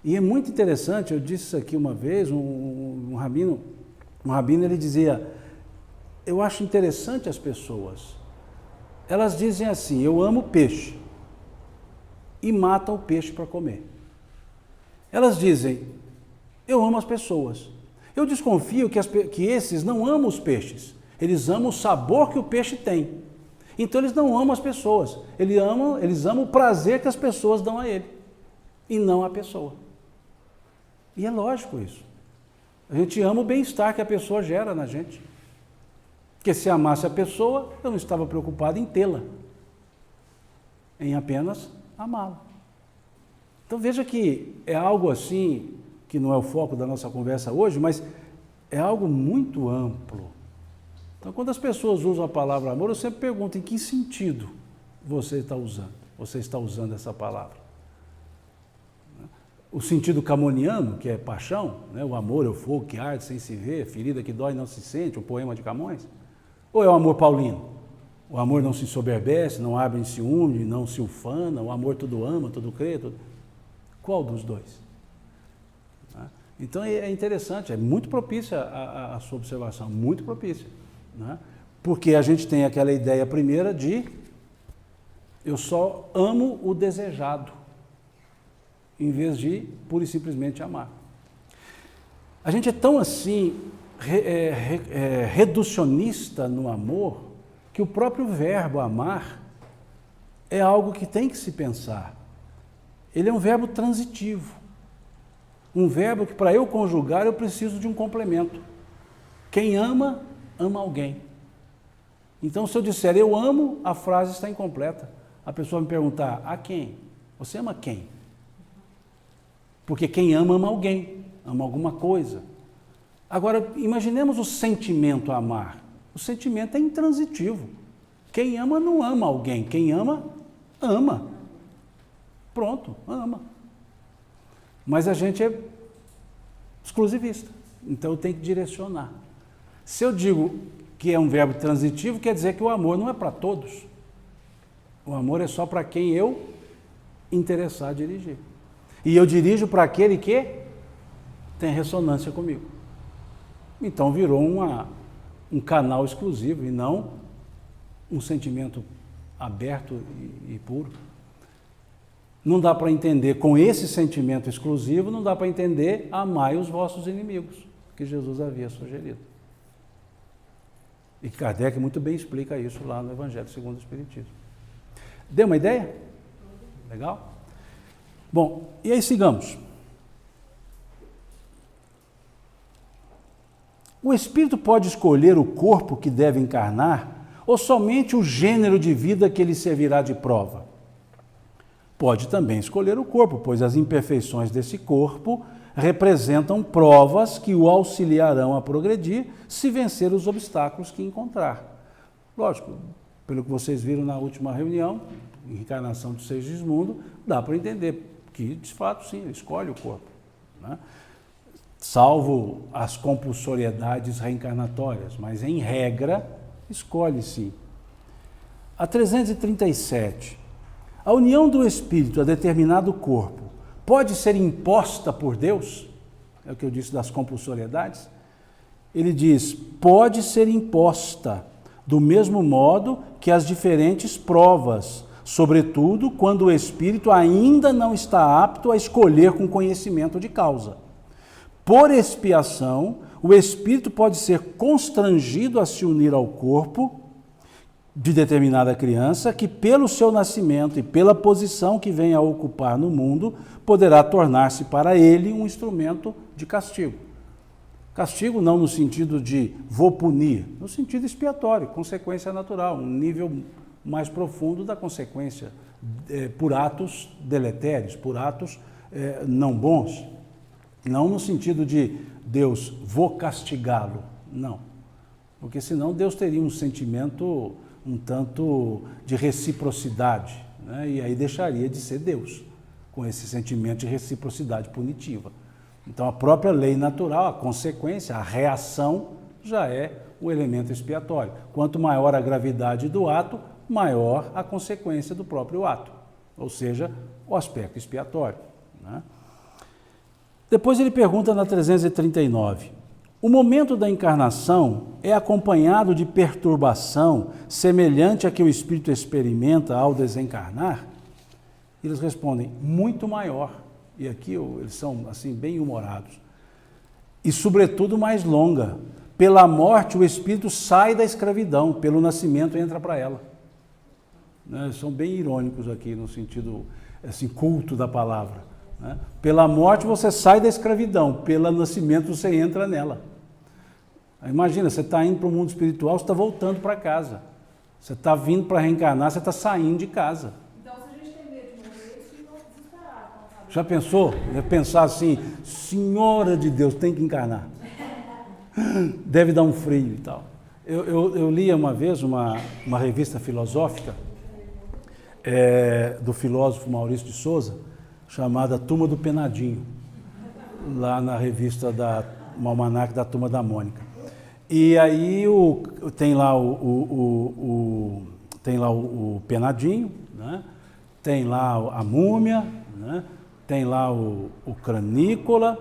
E é muito interessante, eu disse isso aqui uma vez, um rabino ele dizia, eu acho interessante as pessoas, elas dizem assim, eu amo peixe, e matam o peixe para comer. Elas dizem, eu amo as pessoas. Eu desconfio que esses não amam os peixes, eles amam o sabor que o peixe tem. Então eles não amam as pessoas, eles amam o prazer que as pessoas dão a ele, e não a pessoa. E é lógico isso. A gente ama o bem-estar que a pessoa gera na gente. Porque se amasse a pessoa, eu não estava preocupado em tê-la, em apenas amá-la. Então veja que é algo assim, que não é o foco da nossa conversa hoje, mas é algo muito amplo. Então quando as pessoas usam a palavra amor, eu sempre pergunto em que sentido você está usando essa palavra. O sentido camoniano, que é paixão, né? O amor é o fogo que arde sem se ver, ferida que dói não se sente, o poema de Camões? Ou é o amor paulino? O amor não se soberbece, não abre em ciúme, não se ufana, o amor tudo ama, tudo crê, tudo... Qual dos dois? Então é interessante, é muito propícia a sua observação, muito propícia. Né? Porque a gente tem aquela ideia primeira de eu só amo o desejado, em vez de pura e simplesmente amar. A gente é tão assim, reducionista no amor, que o próprio verbo amar é algo que tem que se pensar. Ele é um verbo transitivo. Um verbo que para eu conjugar eu preciso de um complemento. Quem ama, ama alguém. Então se eu disser eu amo, a frase está incompleta. A pessoa me perguntar, a quem? Você ama quem? Porque quem ama, ama alguém, ama alguma coisa. Agora, imaginemos o sentimento amar. O sentimento é intransitivo. Quem ama não ama alguém, quem ama, ama. Pronto, ama. Mas a gente é exclusivista, então eu tenho que direcionar. Se eu digo que é um verbo transitivo, quer dizer que o amor não é para todos. O amor é só para quem eu interessar a dirigir. E eu dirijo para aquele que tem ressonância comigo. Então virou um canal exclusivo e não um sentimento aberto e puro. Não dá para entender com esse sentimento exclusivo, não dá para entender amai os vossos inimigos, que Jesus havia sugerido. E Kardec muito bem explica isso lá no Evangelho segundo o Espiritismo. Deu uma ideia? Legal? Bom, e aí sigamos. O espírito pode escolher o corpo que deve encarnar ou somente o gênero de vida que lhe servirá de prova? Pode também escolher o corpo, pois as imperfeições desse corpo representam provas que o auxiliarão a progredir se vencer os obstáculos que encontrar. Lógico, pelo que vocês viram na última reunião, encarnação do Segismundo, dá para entender que, de fato, sim, ele escolhe o corpo, né? Salvo as compulsoriedades reencarnatórias, mas, em regra, escolhe sim. A 337. A união do espírito a determinado corpo pode ser imposta por Deus? É o que eu disse das compulsoriedades. Ele diz, pode ser imposta, do mesmo modo que as diferentes provas, sobretudo quando o espírito ainda não está apto a escolher com conhecimento de causa. Por expiação, o espírito pode ser constrangido a se unir ao corpo de determinada criança, que pelo seu nascimento e pela posição que vem a ocupar no mundo, poderá tornar-se para ele um instrumento de castigo. Castigo não no sentido de vou punir, no sentido expiatório, consequência natural, um nível mais profundo da consequência por atos deletérios, por atos não bons. Não no sentido de Deus, vou castigá-lo, não. Porque senão Deus teria um sentimento um tanto de reciprocidade, né? E aí deixaria de ser Deus, com esse sentimento de reciprocidade punitiva. Então a própria lei natural, a consequência, a reação já é o elemento expiatório. Quanto maior a gravidade do ato, maior a consequência do próprio ato, ou seja, o aspecto expiatório, né? Depois ele pergunta na 339, o momento da encarnação é acompanhado de perturbação semelhante a que o espírito experimenta ao desencarnar? Eles respondem, muito maior. E aqui eles são assim bem humorados. E sobretudo mais longa. Pela morte o espírito sai da escravidão, pelo nascimento entra para ela. Né? São bem irônicos aqui no sentido assim, culto da palavra. Né? Pela morte você sai da escravidão, pelo nascimento você entra nela. Imagina, você está indo para o mundo espiritual, você está voltando para casa. Você está vindo para reencarnar, você está saindo de casa. Então, se a gente tem medo de morrer, isso não desesperar. Já pensou? Pensar assim, Senhora de Deus, tem que encarnar. Deve dar um frio e tal. Eu li uma vez uma revista filosófica do filósofo Maurício de Souza, chamada Turma do Penadinho, lá na revista no almanaque da Turma da Mônica. E aí tem lá o Penadinho, né? Tem lá a Múmia, né? Tem lá o Cranícola,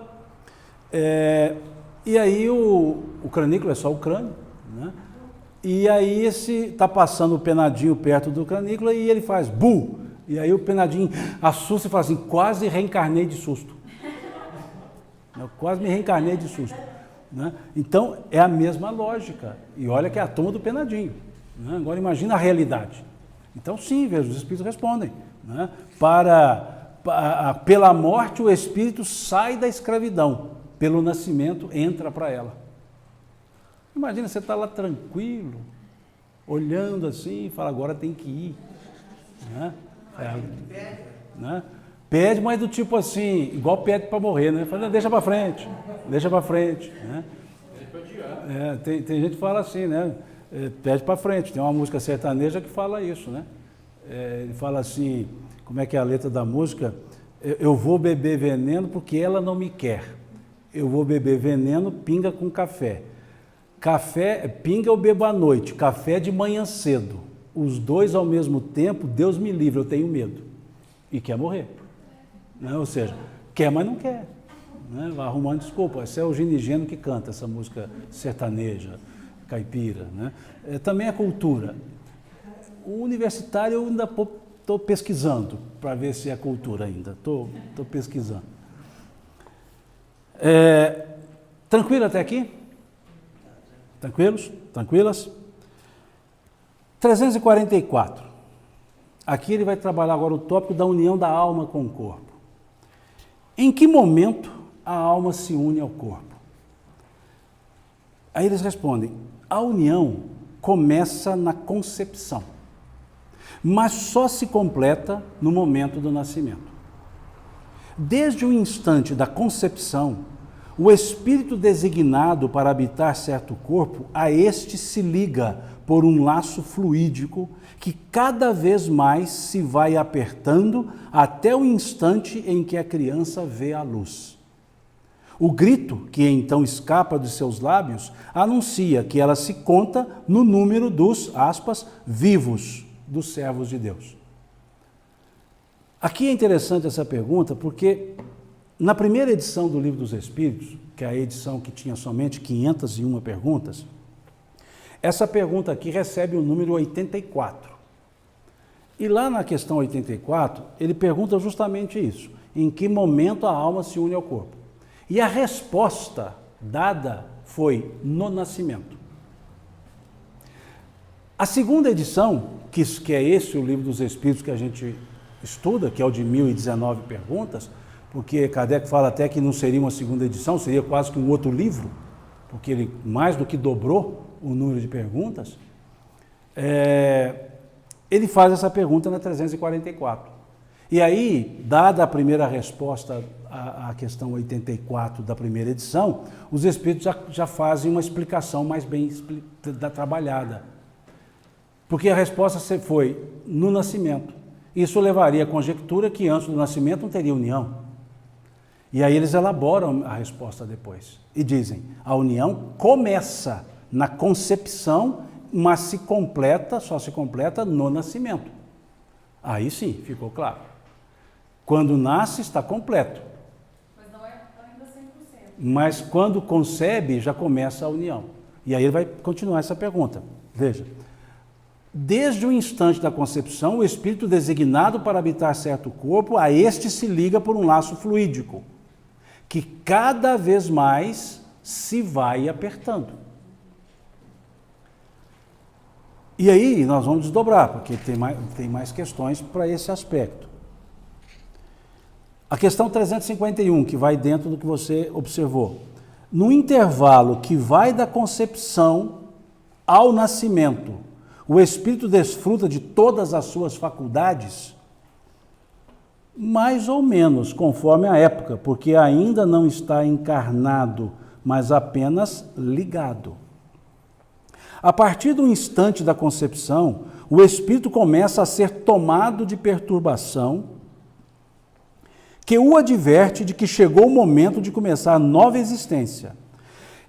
e aí o Cranícola é só o crânio, né? E aí está passando o Penadinho perto do Cranícola e ele faz bu, e aí o Penadinho assusta e fala assim, quase reencarnei de susto. Eu quase me reencarnei de susto. Né? Então, é a mesma lógica. E olha que é a turma do Penadinho. Né? Agora, imagina a realidade. Então, sim, veja, os espíritos respondem. Né? Pela morte, o espírito sai da escravidão. Pelo nascimento, entra para ela. Imagina, você está lá tranquilo, olhando assim, e fala, agora tem que ir. Né? Né? Pede, mas do tipo assim, igual pede para morrer, né? Fala, deixa para frente, né? Tem gente que fala assim, né? Pede para frente. Tem uma música sertaneja que fala isso, né? Ele fala assim, como é que é a letra da música? Eu vou beber veneno porque ela não me quer. Eu vou beber veneno, pinga com café. Pinga eu bebo à noite, café de manhã cedo. Os dois ao mesmo tempo, Deus me livre, eu tenho medo. E quer morrer. Né? Ou seja, quer, mas não quer. Né? Vai arrumando desculpa. Esse é o Ginigeno que canta essa música sertaneja, caipira. Né? Também é cultura. O universitário eu ainda estou pesquisando para ver se é cultura ainda. Estou pesquisando. Tranquilo até aqui? Tranquilos? Tranquilas? 344. Aqui ele vai trabalhar agora o tópico da união da alma com o corpo. Em que momento a alma se une ao corpo? Aí eles respondem, a união começa na concepção, mas só se completa no momento do nascimento. Desde o instante da concepção, o espírito designado para habitar certo corpo, a este se liga por um laço fluídico que cada vez mais se vai apertando até o instante em que a criança vê a luz. O grito que então escapa de seus lábios anuncia que ela se conta no número dos, aspas, vivos dos servos de Deus. Aqui é interessante essa pergunta porque na primeira edição do Livro dos Espíritos, que é a edição que tinha somente 501 perguntas, essa pergunta aqui recebe o número 84. E lá na questão 84, ele pergunta justamente isso. Em que momento a alma se une ao corpo? E a resposta dada foi no nascimento. A segunda edição, que é esse o Livro dos Espíritos que a gente estuda, que é o de 1019 perguntas, porque Kardec fala até que não seria uma segunda edição, seria quase que um outro livro, porque ele mais do que dobrou o número de perguntas, ele faz essa pergunta na 344. E aí, dada a primeira resposta à questão 84 da primeira edição, os espíritos já fazem uma explicação mais bem trabalhada. Porque a resposta foi no nascimento. Isso levaria à conjectura que antes do nascimento não teria união. E aí eles elaboram a resposta depois. E dizem, a união começa na concepção, mas só se completa no nascimento. Aí sim, ficou claro. Quando nasce, está completo. Mas não é ainda 100%. Mas quando concebe, já começa a união. E aí ele vai continuar essa pergunta. Veja. Desde o instante da concepção, o espírito designado para habitar certo corpo, a este se liga por um laço fluídico, que cada vez mais se vai apertando. E aí nós vamos desdobrar, porque tem mais questões para esse aspecto. A questão 351, que vai dentro do que você observou. No intervalo que vai da concepção ao nascimento, o espírito desfruta de todas as suas faculdades? Mais ou menos, conforme a época, porque ainda não está encarnado, mas apenas ligado. A partir do instante da concepção, o espírito começa a ser tomado de perturbação, que o adverte de que chegou o momento de começar nova existência.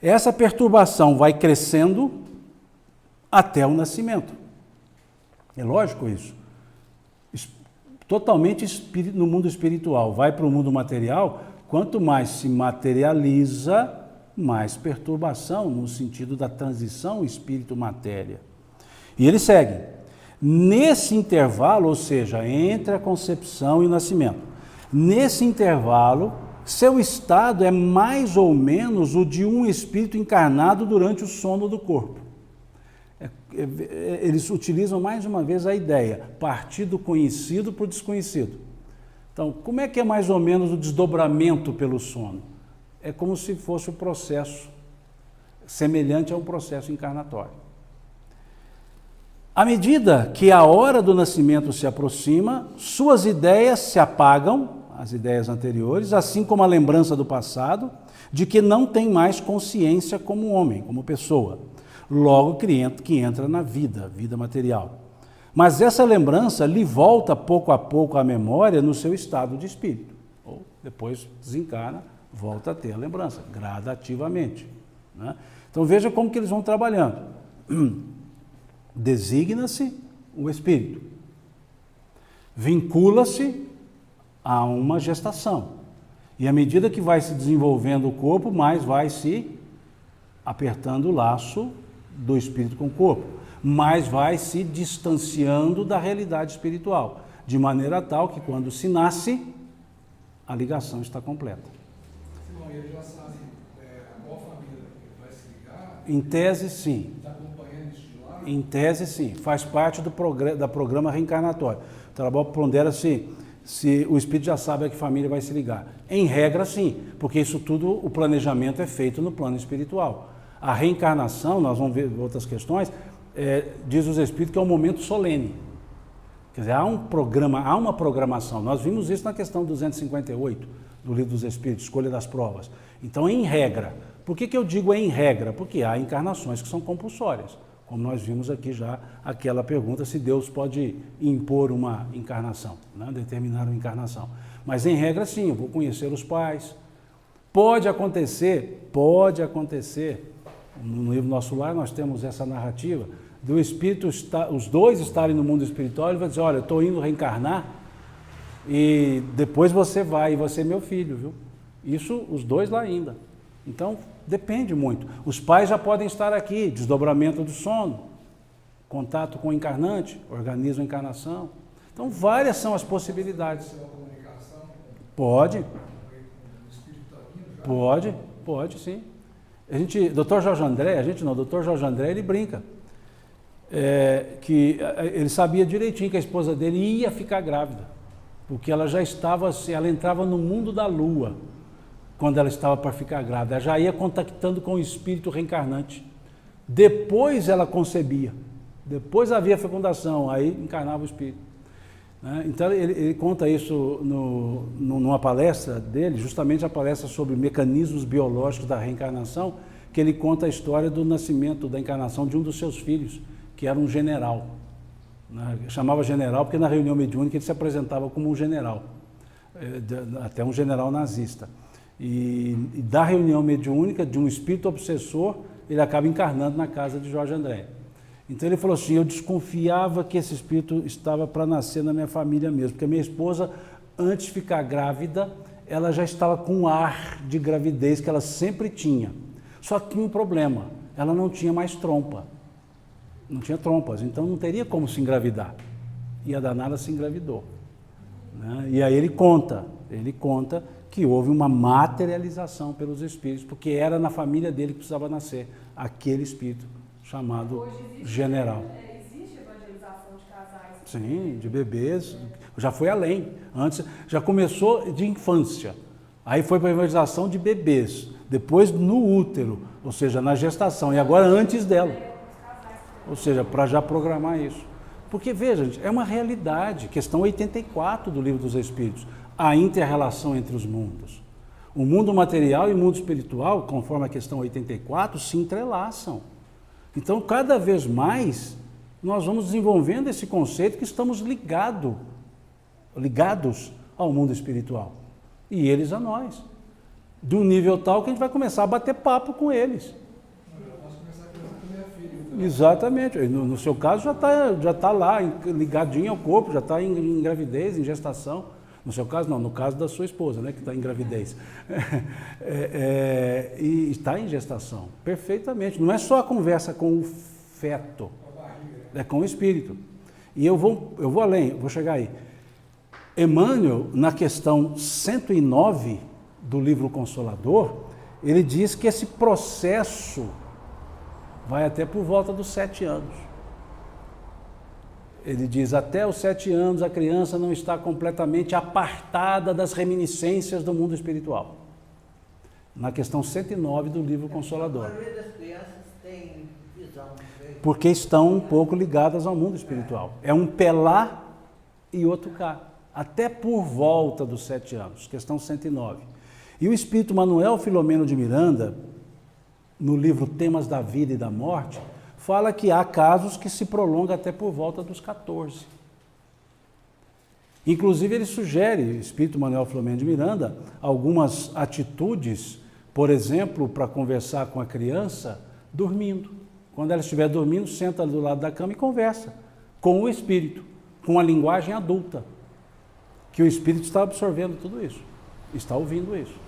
Essa perturbação vai crescendo até o nascimento. É lógico isso. Totalmente no mundo espiritual. Vai para o mundo material, quanto mais se materializa, mais perturbação no sentido da transição espírito-matéria. E ele segue. Nesse intervalo, ou seja, entre a concepção e o nascimento, nesse intervalo, seu estado é mais ou menos o de um espírito encarnado durante o sono do corpo. Eles utilizam mais uma vez a ideia, partir do conhecido para o desconhecido. Então, como é que é mais ou menos o desdobramento pelo sono? É como se fosse um processo semelhante a um processo encarnatório. À medida que a hora do nascimento se aproxima, suas ideias se apagam, as ideias anteriores, assim como a lembrança do passado, de que não tem mais consciência como homem, como pessoa. Logo que entra na vida material. Mas essa lembrança lhe volta pouco a pouco à memória no seu estado de espírito. Ou depois desencarna, volta a ter a lembrança, gradativamente. Né? Então veja como que eles vão trabalhando. Designa-se o espírito. Vincula-se a uma gestação. E à medida que vai se desenvolvendo o corpo, mais vai se apertando o laço do espírito com o corpo, mais vai se distanciando da realidade espiritual, de maneira tal que quando se nasce, a ligação está completa. Simão, e ele já sabe a qual família vai se ligar? Em tese, sim. Está acompanhando isso de lá? Em tese, sim. Faz parte do programa reencarnatório. O trabalho pondera se o espírito já sabe a que família vai se ligar. Em regra, sim, porque isso tudo, o planejamento é feito no plano espiritual. A reencarnação, nós vamos ver outras questões, diz os espíritos que é um momento solene. Quer dizer, há uma programação. Nós vimos isso na questão 258 do Livro dos Espíritos, Escolha das Provas. Então, em regra. Por que eu digo em regra? Porque há encarnações que são compulsórias. Como nós vimos aqui já aquela pergunta se Deus pode impor uma encarnação, né? Determinar uma encarnação. Mas em regra, sim, eu vou conhecer os pais. Pode acontecer, no livro Nosso Lar nós temos essa narrativa do espírito, os dois estarem no mundo espiritual, ele vai dizer, olha, eu estou indo reencarnar e depois você vai, e você é meu filho, viu? Isso, os dois lá ainda. Então, depende muito. Os pais já podem estar aqui, desdobramento do sono, contato com o encarnante, organiza a encarnação. Então, várias são as possibilidades. Pode, sim. Dr. Jorge André, ele brinca, que ele sabia direitinho que a esposa dele ia ficar grávida, porque ela já estava, ela entrava no mundo da lua. quando ela estava para ficar grávida. Ela já ia contactando com o espírito reencarnante. Depois ela concebia. Depois havia fecundação, aí encarnava o espírito. Então ele conta isso numa palestra dele, justamente a palestra sobre mecanismos biológicos da reencarnação, que ele conta a história do nascimento, da encarnação de um dos seus filhos, que era um general. Chamava general porque na reunião mediúnica ele se apresentava como um general, até um general nazista. E da reunião mediúnica, de um espírito obsessor, ele acaba encarnando na casa de Jorge André. Então ele falou assim, eu desconfiava que esse espírito estava para nascer na minha família mesmo, porque a minha esposa, antes de ficar grávida, ela já estava com um ar de gravidez que ela sempre tinha. Só que tinha um problema, ela não tinha mais trompa, não tinha trompas, então não teria como se engravidar. E a danada se engravidou. E aí ele conta que houve uma materialização pelos espíritos, porque era na família dele que precisava nascer aquele espírito chamado general. Existe evangelização de casais? Sim, de bebês, já foi além. Antes, já começou de infância, aí foi para a evangelização de bebês, depois no útero, ou seja, na gestação, e agora antes dela. Ou seja, para já programar isso. Porque, veja, gente, é uma realidade, questão 84 do Livro dos Espíritos, a inter-relação entre os mundos. O mundo material e o mundo espiritual, conforme a questão 84, se entrelaçam. Então, cada vez mais, nós vamos desenvolvendo esse conceito que estamos ligados ao mundo espiritual. E eles a nós. De um nível tal que a gente vai começar a bater papo com eles. Eu posso começar a criança com minha filha. Exatamente. No seu caso, já tá lá, ligadinho ao corpo, já está em gravidez, em gestação. No seu caso, não, no caso da sua esposa, né, que está em gravidez. E está em gestação, perfeitamente. Não é só a conversa com o feto, é com o espírito. E eu vou além, vou chegar aí. Emmanuel, na questão 109 do livro Consolador, ele diz que esse processo vai até por volta dos 7 anos. Ele diz, até os 7 anos a criança não está completamente apartada das reminiscências do mundo espiritual. Na questão 109 do livro Consolador. A maioria das crianças tem visão. Porque estão um pouco ligadas ao mundo espiritual. É um pé lá e outro cá. Até por volta dos 7 anos, questão 109. E o espírito Manuel Filomeno de Miranda, no livro Temas da Vida e da Morte, fala que há casos que se prolongam até por volta dos 14. Inclusive, ele sugere, o espírito Manuel Filomeno de Miranda, algumas atitudes, por exemplo, para conversar com a criança, dormindo. Quando ela estiver dormindo, senta do lado da cama e conversa com o espírito, com a linguagem adulta, que o espírito está absorvendo tudo isso, está ouvindo isso.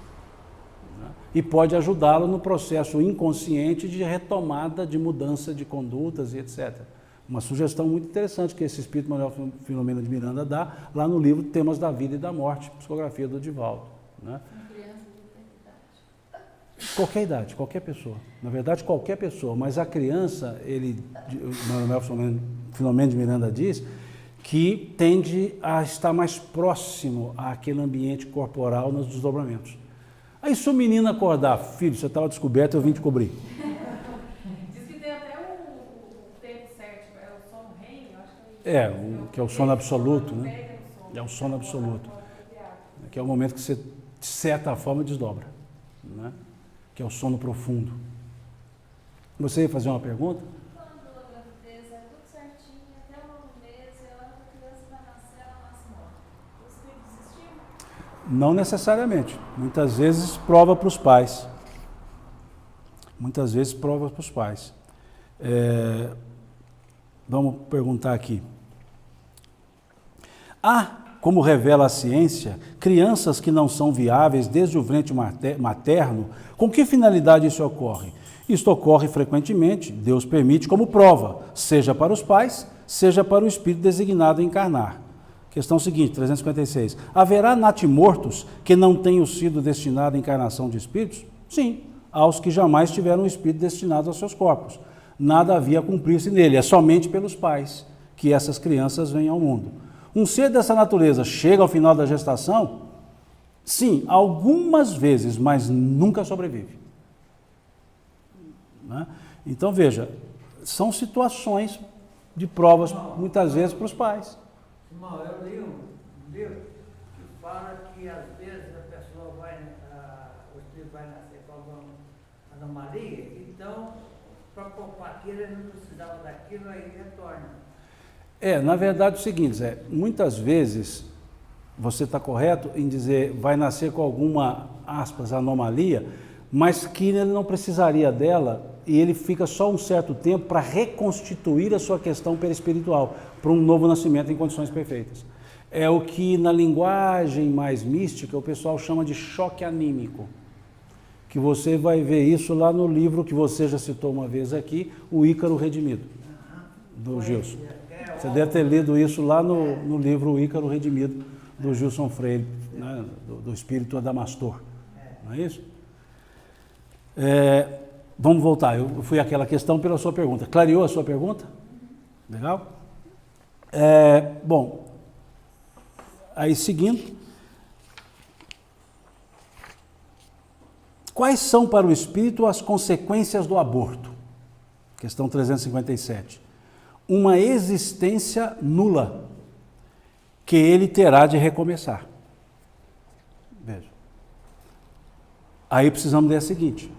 E pode ajudá-lo no processo inconsciente de retomada, de mudança de condutas e etc. Uma sugestão muito interessante que esse espírito Manuel Filomeno de Miranda dá lá no livro Temas da Vida e da Morte, psicografia do Divaldo. Qualquer idade, qualquer pessoa. Na verdade, qualquer pessoa. Mas a criança, Manuel Filomeno de Miranda diz que tende a estar mais próximo àquele ambiente corporal nos desdobramentos. Aí se o menino acordar, filho, você estava descoberto, eu vim te cobrir. Diz que tem até o tempo certo, é o sono REM, eu acho que que é o sono absoluto, né? É o sono absoluto. Que é o momento que você, de certa forma, desdobra, né? Que é o sono profundo. Você ia fazer uma pergunta? Quando a gravidez é tudo certinho, até o 9 meses, a hora que a criança vai nascer, ela nasce morta. O espírito desistiu? Não necessariamente. Muitas vezes prova para os pais. Muitas vezes prova para os pais. Vamos perguntar aqui. Há, como revela a ciência, crianças que não são viáveis desde o ventre materno. Com que finalidade isso ocorre? Isto ocorre frequentemente, Deus permite como prova, seja para os pais, seja para o espírito designado a encarnar. Questão seguinte, 356. Haverá natimortos que não tenham sido destinados à encarnação de espíritos? Sim, aos que jamais tiveram um espírito destinado aos seus corpos. Nada havia a cumprir-se nele, é somente pelos pais que essas crianças vêm ao mundo. Um ser dessa natureza chega ao final da gestação, Sim, algumas vezes, mas nunca sobrevive. Né? Então, veja, são situações de provas, muitas vezes, para os pais. Irmão, eu li um livro que fala que às vezes a pessoa o espírito vai nascer com alguma anomalia, então, para poupar aquilo, ele não precisava daquilo, aí retorna. Na verdade é o seguinte, Zé, muitas vezes você está correto em dizer vai nascer com alguma, aspas, anomalia, mas que ele não precisaria dela e ele fica só um certo tempo para reconstituir a sua questão perispiritual, para um novo nascimento em condições perfeitas. É o que na linguagem mais mística o pessoal chama de choque anímico, que você vai ver isso lá no livro que você já citou uma vez aqui, O Ícaro Redimido, do Gilson. Você deve ter lido isso lá no livro O Ícaro Redimido, do Gilson Freire, né, do espírito Adamastor. Não é isso? Vamos voltar, eu fui àquela questão pela sua pergunta. Clareou a sua pergunta? Legal? Bom, aí seguindo. Quais são para o espírito as consequências do aborto? Questão 357. Uma existência nula, que ele terá de recomeçar. Veja. Aí precisamos ler a seguinte.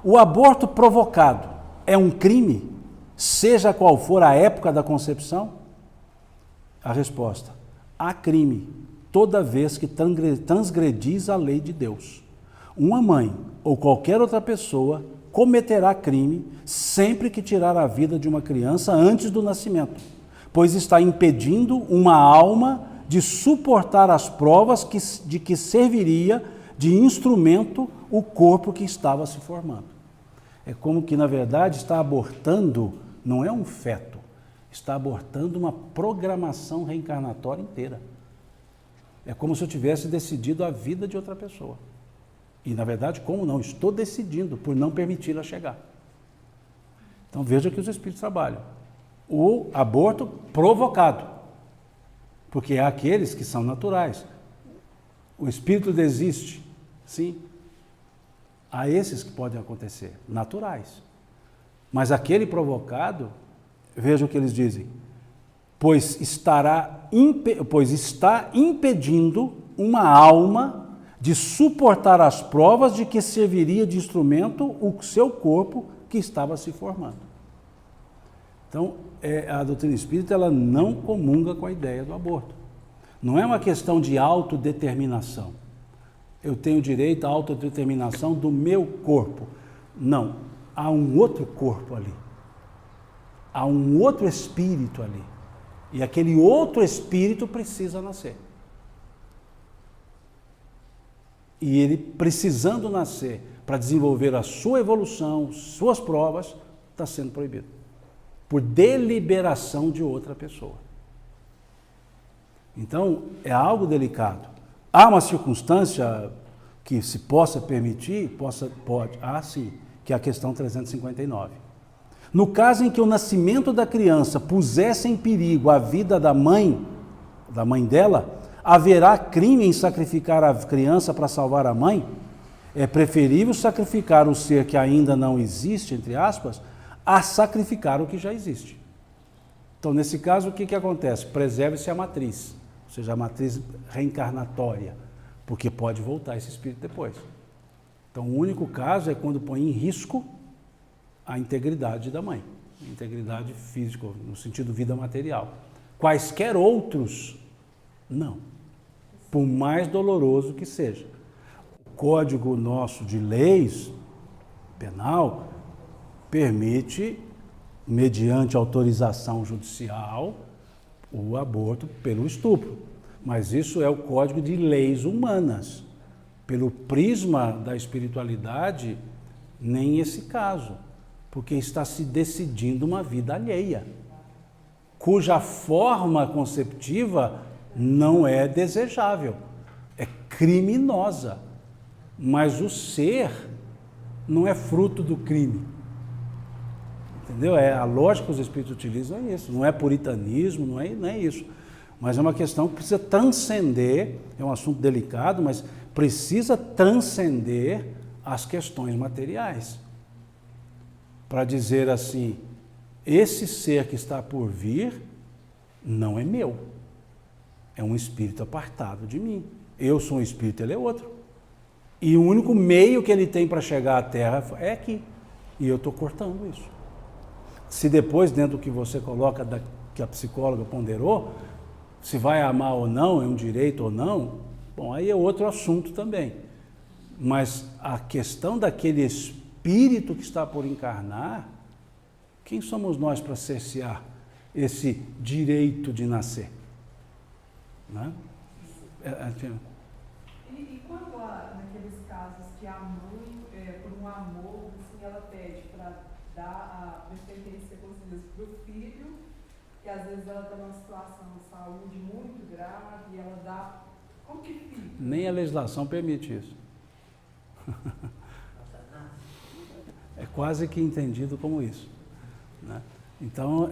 O aborto provocado é um crime, seja qual for a época da concepção? A resposta: há crime, toda vez que transgredis a lei de Deus. Uma mãe ou qualquer outra pessoa cometerá crime sempre que tirar a vida de uma criança antes do nascimento, pois está impedindo uma alma de suportar as provas de que serviria de instrumento o corpo que estava se formando. É como que, na verdade, está abortando, não é um feto, está abortando uma programação reencarnatória inteira. É como se eu tivesse decidido a vida de outra pessoa. E, na verdade, como não? Estou decidindo por não permiti-la chegar. Então, veja que os espíritos trabalham. O aborto provocado, porque há aqueles que são naturais. O espírito desiste, sim. Há esses que podem acontecer, naturais. Mas aquele provocado, veja o que eles dizem, pois está impedindo uma alma de suportar as provas de que serviria de instrumento o seu corpo que estava se formando. Então, a doutrina espírita ela não comunga com a ideia do aborto. Não é uma questão de autodeterminação. Eu tenho direito à autodeterminação do meu corpo. Não, há um outro corpo ali. Há um outro espírito ali. E aquele outro espírito precisa nascer. E ele, precisando nascer para desenvolver a sua evolução, suas provas, está sendo proibido. Por deliberação de outra pessoa. Então, é algo delicado. Há uma circunstância que se possa permitir? Pode. Sim, que é a questão 359. No caso em que o nascimento da criança pusesse em perigo a vida da mãe dela, haverá crime em sacrificar a criança para salvar a mãe? É preferível sacrificar o ser que ainda não existe, entre aspas, a sacrificar o que já existe. Então, nesse caso, o que acontece? Preserve-se a matriz, ou seja, a matriz reencarnatória, porque pode voltar esse espírito depois. Então, o único caso é quando põe em risco a integridade da mãe, a integridade física, no sentido vida material. Quaisquer outros, não. Por mais doloroso que seja. O Código nosso de leis penal permite, mediante autorização judicial, o aborto pelo estupro. Mas isso é o Código de Leis Humanas. Pelo prisma da espiritualidade, nem esse caso, porque está se decidindo uma vida alheia, cuja forma conceptiva não é desejável, é criminosa, mas o ser não é fruto do crime. Entendeu? A lógica que os espíritos utilizam é isso, não é puritanismo, não é isso. Mas é uma questão que precisa transcender, é um assunto delicado, mas precisa transcender as questões materiais. Para dizer assim, esse ser que está por vir não é meu, é um espírito apartado de mim. Eu sou um espírito, ele é outro. E o único meio que ele tem para chegar à Terra é aqui. E eu estou cortando isso. Se depois, dentro do que você coloca, que a psicóloga ponderou, se vai amar ou não, é um direito ou não, bom, aí é outro assunto também. Mas a questão daquele espírito que está por encarnar, quem somos nós para cercear esse direito de nascer? Né? E quando há, naqueles casos que a mãe, por um amor, assim, ela pede para dar a preferência, como se diz, para o filho, que às vezes ela está numa situação de saúde muito grave, e ela dá, como que fica? Nem a legislação permite isso. É quase que entendido como isso. Né? Então,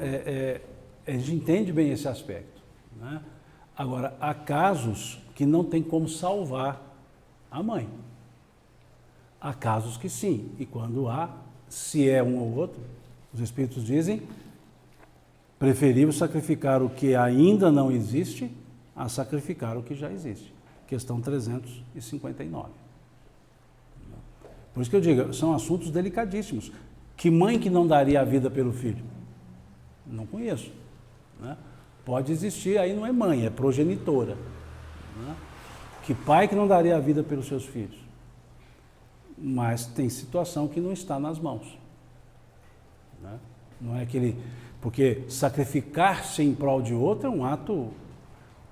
a gente entende bem esse aspecto. Né? Agora, há casos que não tem como salvar a mãe. Há casos que sim, e quando há, se é um ou outro, os Espíritos dizem, preferível sacrificar o que ainda não existe a sacrificar o que já existe. Questão 359. Por isso que eu digo, são assuntos delicadíssimos. Que mãe que não daria a vida pelo filho? Não conheço. Né? Pode existir, aí não é mãe, é progenitora. Né? Que pai que não daria a vida pelos seus filhos? Mas tem situação que não está nas mãos. Né? Não é aquele... Porque sacrificar-se em prol de outro é um ato,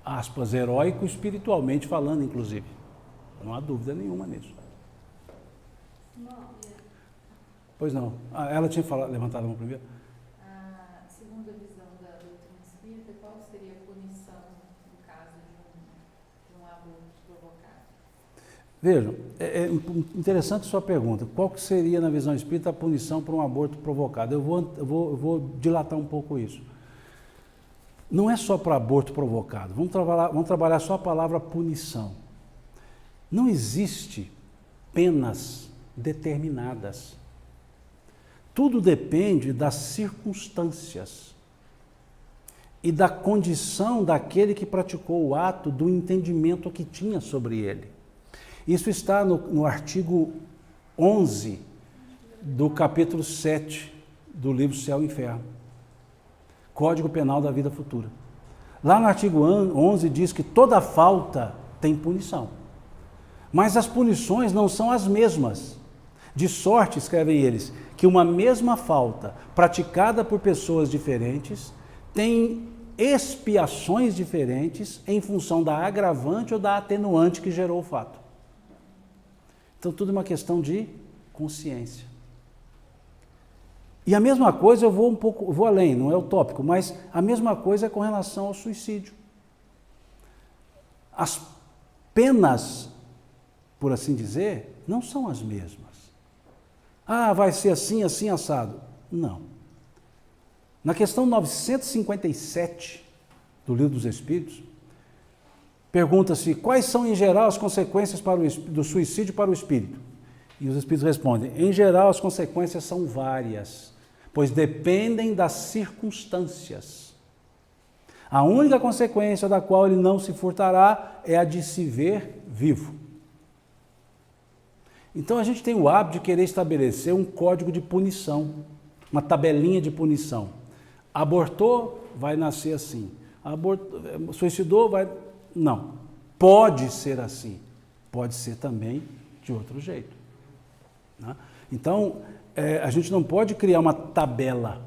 aspas, heróico, espiritualmente falando, inclusive. Não há dúvida nenhuma nisso. Pois não. Ela tinha levantado a mão primeiro? Segundo a visão da doutrina espírita, qual seria a punição no caso de um aborto provocado? Vejam, é interessante sua pergunta. Qual que seria, na visão espírita, a punição por um aborto provocado? Eu vou dilatar um pouco isso. Não é só para aborto provocado. Vamos trabalhar só a palavra punição. Não existe penas determinadas. Tudo depende das circunstâncias e da condição daquele que praticou o ato, do entendimento que tinha sobre ele. Isso está no artigo 11 do capítulo 7 do livro Céu e Inferno, Código Penal da Vida Futura. Lá no artigo 11 diz que toda falta tem punição, mas as punições não são as mesmas. De sorte, escrevem eles, que uma mesma falta praticada por pessoas diferentes tem expiações diferentes em função da agravante ou da atenuante que gerou o fato. Então, tudo é uma questão de consciência. E a mesma coisa, eu vou além, não é utópico, mas a mesma coisa é com relação ao suicídio. As penas, por assim dizer, não são as mesmas. Vai ser assim, assim, assado. Não. Na questão 957 do Livro dos Espíritos, pergunta-se quais são, em geral, as consequências do suicídio para o espírito. E os espíritos respondem, em geral, as consequências são várias, pois dependem das circunstâncias. A única consequência da qual ele não se furtará é a de se ver vivo. Então a gente tem o hábito de querer estabelecer um código de punição, uma tabelinha de punição. Abortou, vai nascer assim. Suicidou, vai... Não. Pode ser assim. Pode ser também de outro jeito. Né? Então, a gente não pode criar uma tabela.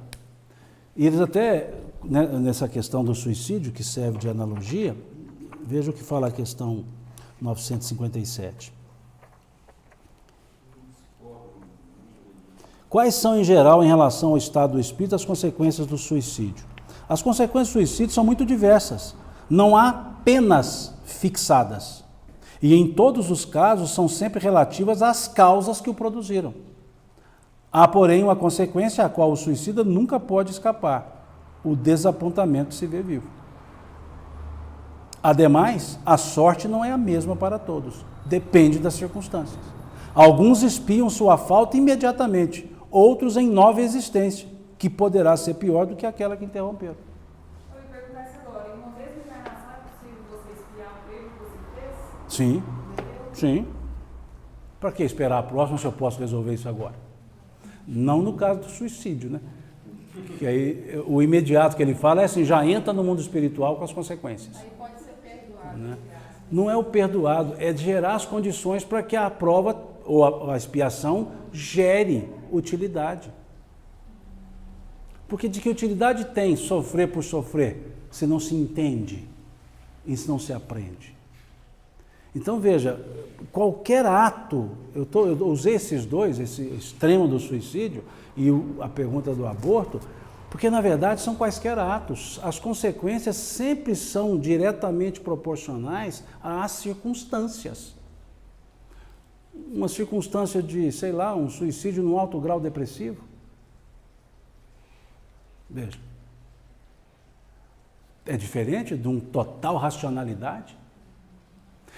E eles até, né, nessa questão do suicídio, que serve de analogia, veja o que fala a questão 957. Quais são, em geral, em relação ao estado do espírito, as consequências do suicídio? As consequências do suicídio são muito diversas. Não há penas fixadas. E em todos os casos são sempre relativas às causas que o produziram. Há, porém, uma consequência a qual o suicida nunca pode escapar: o desapontamento de se ver vivo. Ademais, a sorte não é a mesma para todos, depende das circunstâncias. Alguns espiam sua falta imediatamente, outros em nova existência, que poderá ser pior do que aquela que interromperam. Eu ia perguntar isso agora, em uma mesma encarnação é possível você espiar um erro que você fez? Sim, sim. Para que esperar a próxima se eu posso resolver isso agora? Não no caso do suicídio, né? Que aí o imediato que ele fala é assim, já entra no mundo espiritual com as consequências. Aí pode ser perdoado. Né? Não é o perdoado, é gerar as condições para que a prova ou a expiação gere utilidade. Porque de que utilidade tem sofrer por sofrer, se não se entende e se não se aprende? Então veja, qualquer ato, eu usei esses dois, esse extremo do suicídio e a pergunta do aborto, porque na verdade são quaisquer atos, as consequências sempre são diretamente proporcionais às circunstâncias. Uma circunstância de, sei lá, um suicídio num alto grau depressivo. Veja, é diferente de um total racionalidade,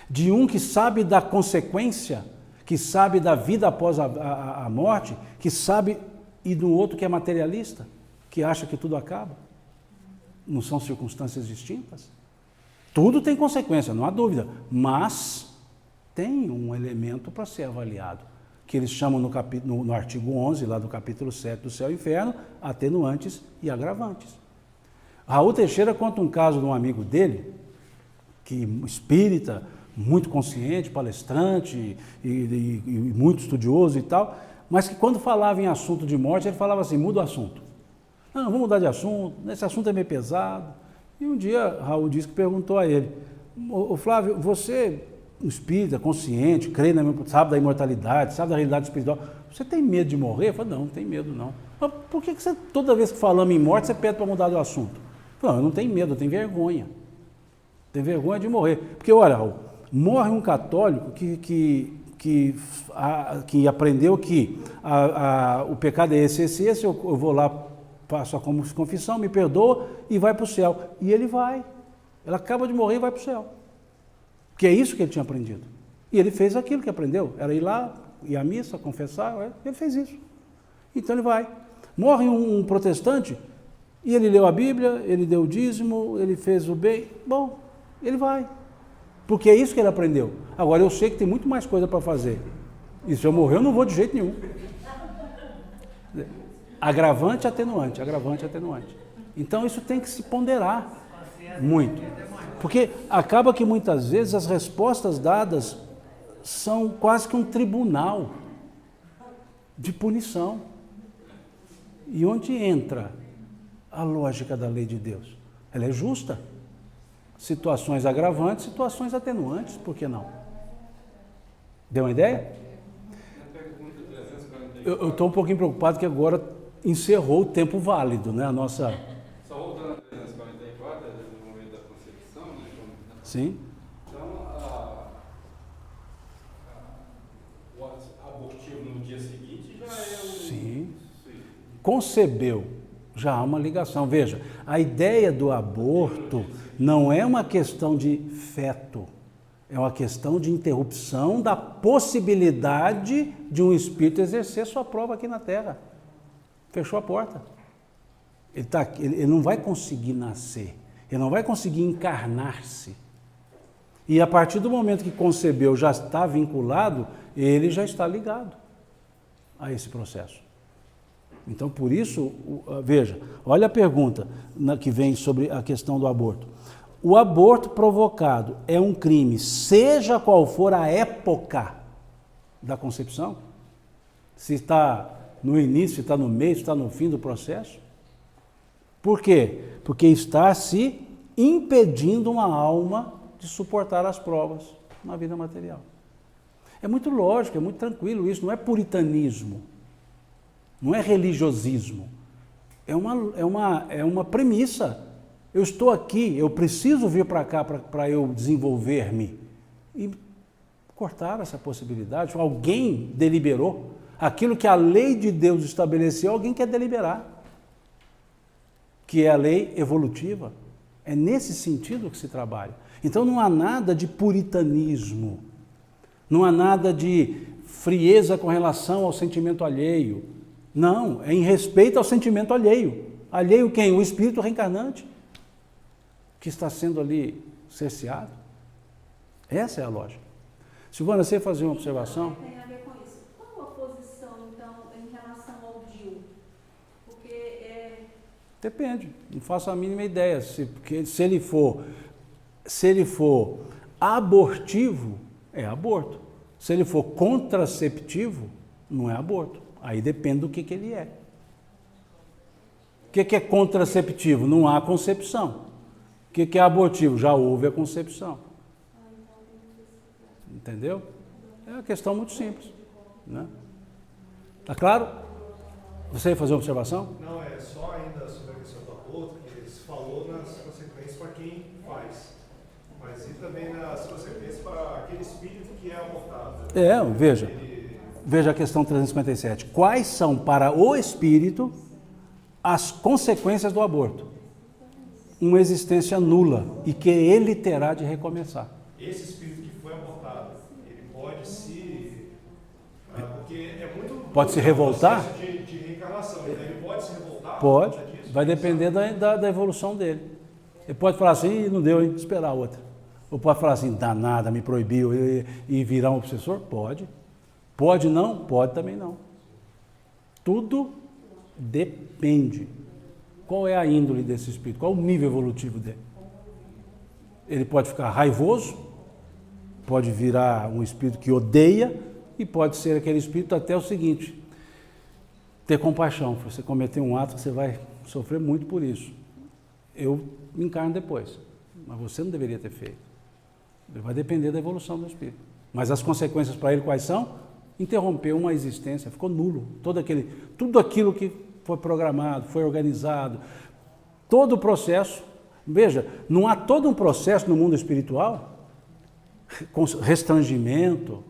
de um que sabe da consequência, que sabe da vida após a morte, que sabe, e do outro que é materialista, que acha que tudo acaba. Não são circunstâncias distintas? Tudo tem consequência, não há dúvida, mas tem um elemento para ser avaliado, que eles chamam no artigo 11, lá do capítulo 7 do Céu e Inferno, atenuantes e agravantes. Raul Teixeira conta um caso de um amigo dele, que espírita, muito consciente, palestrante e muito estudioso e tal, mas que quando falava em assunto de morte, ele falava assim, muda o assunto. Não, vamos mudar de assunto, esse assunto é meio pesado. E um dia Raul disse que perguntou a ele, ô Flávio, você, espírita, consciente, crê, sabe da imortalidade, sabe da realidade espiritual, você tem medo de morrer? Eu falei, não tem medo não. Mas por que você, toda vez que falamos em morte, você pede para mudar do assunto? Eu falei, não, eu não tenho medo, eu tenho vergonha. Tenho vergonha de morrer. Porque olha, Raul, morre um católico que aprendeu que o pecado é esse, eu vou lá, faço a confissão, me perdoa e vai para o céu. E ele vai. Ele acaba de morrer e vai para o céu. Que é isso que ele tinha aprendido. E ele fez aquilo que aprendeu. Era ir lá, ir à missa, confessar, ele fez isso. Então ele vai. Morre um protestante e ele leu a Bíblia, ele deu o dízimo, ele fez o bem. Bom, ele vai. Porque é isso que ele aprendeu. Agora, eu sei que tem muito mais coisa para fazer. E se eu morrer, eu não vou de jeito nenhum. Agravante, atenuante, agravante, atenuante. Então, isso tem que se ponderar muito. Porque acaba que muitas vezes as respostas dadas são quase que um tribunal de punição. E onde entra a lógica da lei de Deus? Ela é justa. Situações agravantes, situações atenuantes, por que não? Deu uma ideia? Eu estou um pouquinho preocupado que agora encerrou o tempo válido, né? A nossa... Só voltando a 344, no momento da concepção, né? Sim. Então, o abortivo no dia seguinte já é o... Sim. Concebeu, já há uma ligação. Veja, a ideia do aborto não é uma questão de feto, é uma questão de interrupção da possibilidade de um espírito exercer sua prova aqui na Terra. Fechou a porta. Ele não vai conseguir nascer, ele não vai conseguir encarnar-se. E a partir do momento que concebeu, já está vinculado, ele já está ligado a esse processo. Então, por isso, veja, olha a pergunta que vem sobre a questão do aborto. O aborto provocado é um crime, seja qual for a época da concepção? Se está no início, se está no meio, se está no fim do processo? Por quê? Porque está se impedindo uma alma de suportar as provas na vida material. É muito lógico, é muito tranquilo isso, não é puritanismo. Não é religiosismo, é uma premissa. Eu estou aqui, eu preciso vir para cá para eu desenvolver-me. E cortaram essa possibilidade. Alguém deliberou. Aquilo que a lei de Deus estabeleceu, alguém quer deliberar. Que é a lei evolutiva. É nesse sentido que se trabalha. Então não há nada de puritanismo, não há nada de frieza com relação ao sentimento alheio. Não, é em respeito ao sentimento alheio. Alheio quem? O espírito reencarnante, que está sendo ali cerceado. Essa é a lógica. Silvana, você fazer uma observação? Tem a ver com isso. Qual a posição, então, em relação ao DIU? Porque Depende, não faço a mínima ideia. Porque se ele for abortivo, é aborto. Se ele for contraceptivo, não é aborto. Aí depende do que ele é. O que é contraceptivo? Não há concepção. O que é abortivo? Já houve a concepção. Entendeu? É uma questão muito simples. Né? Tá claro? Você ia fazer uma observação? Não, é só ainda sobre a questão do aborto, que ele falou nas consequências para quem faz, mas e também nas consequências para aquele espírito que é abortado. Veja a questão 357. Quais são para o espírito as consequências do aborto? Uma existência nula e que ele terá de recomeçar. Esse espírito que foi abortado, ele pode se... porque é muito... Pode se revoltar? De reencarnação, então ele pode se revoltar? Pode, vai depender da evolução dele. Ele pode falar assim, não deu, hein? Esperar outra. Ou pode falar assim, danada, me proibiu, e virar um obsessor? Pode. Pode não? Pode também não. Tudo depende. Qual é a índole desse espírito? Qual o nível evolutivo dele? Ele pode ficar raivoso, pode virar um espírito que odeia, e pode ser aquele espírito até o seguinte, ter compaixão. Você cometer um ato, você vai sofrer muito por isso. Eu me encarno depois, mas você não deveria ter feito. Vai depender da evolução do espírito. Mas as consequências para ele quais são? Interrompeu uma existência, ficou nulo. Tudo aquilo que foi programado, foi organizado, todo o processo. Veja, não há todo um processo no mundo espiritual, com restrangimento,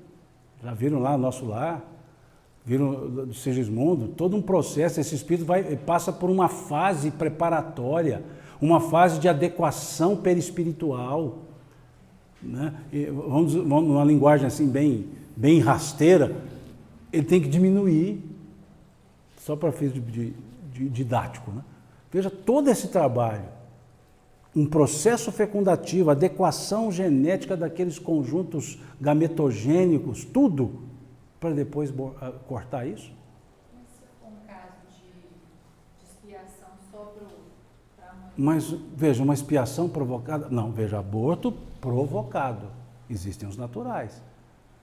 já viram lá no nosso lar, viram do Sigismundo, todo um processo, esse espírito passa por uma fase preparatória, uma fase de adequação perispiritual, né? Vamos numa linguagem assim bem rasteira, ele tem que diminuir, só para fins de didático, né? Veja todo esse trabalho, um processo fecundativo, adequação genética daqueles conjuntos gametogênicos, tudo, para depois cortar isso? Um caso de expiação só para a mãe. Mas, veja, uma expiação provocada... Não, veja, aborto provocado. Existem os naturais.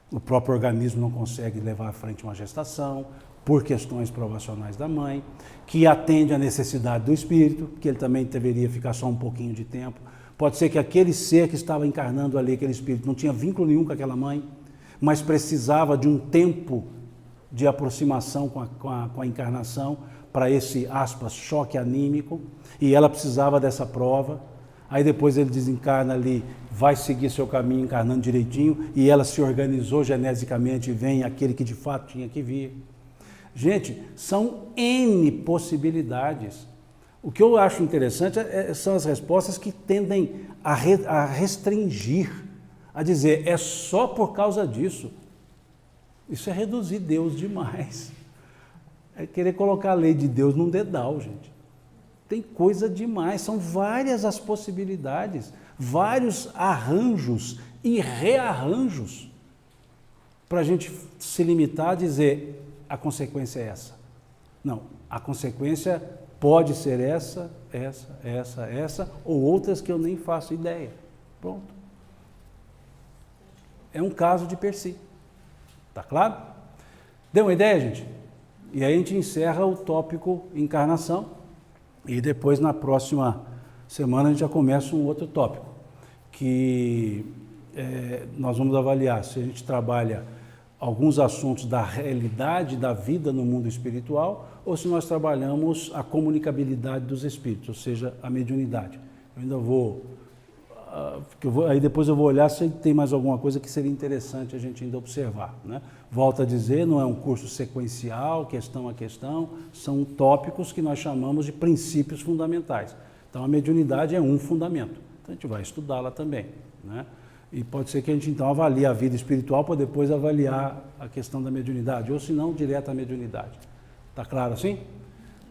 O próprio organismo não consegue levar à frente uma gestação, por questões provacionais da mãe, que atende à necessidade do espírito, que ele também deveria ficar só um pouquinho de tempo. Pode ser que aquele ser que estava encarnando ali, aquele espírito, não tinha vínculo nenhum com aquela mãe, mas precisava de um tempo de aproximação com a encarnação para esse, aspas, choque anímico, e ela precisava dessa prova. Aí depois ele desencarna ali, vai seguir seu caminho encarnando direitinho, e ela se organizou genesicamente e vem aquele que de fato tinha que vir. Gente, são N possibilidades. O que eu acho interessante são as respostas que tendem a restringir, a dizer, é só por causa disso. Isso é reduzir Deus demais. É querer colocar a lei de Deus num dedal, gente. Tem coisa demais, são várias as possibilidades, vários arranjos e rearranjos para a gente se limitar a dizer a consequência é essa. Não, a consequência pode ser essa, ou outras que eu nem faço ideia. Pronto. É um caso de per si. Tá claro? Deu uma ideia, gente? E aí a gente encerra o tópico encarnação e depois na próxima semana a gente já começa um outro tópico, que nós vamos avaliar se a gente trabalha alguns assuntos da realidade da vida no mundo espiritual ou se nós trabalhamos a comunicabilidade dos espíritos, ou seja, a mediunidade. Eu ainda aí depois eu vou olhar se tem mais alguma coisa que seria interessante a gente ainda observar, né? Volto a dizer, não é um curso sequencial, questão a questão, são tópicos que nós chamamos de princípios fundamentais. Então a mediunidade é um fundamento, então a gente vai estudá-la também, né? E pode ser que a gente então avalie a vida espiritual para depois avaliar a questão da mediunidade, ou se não, direto à mediunidade. Está claro assim?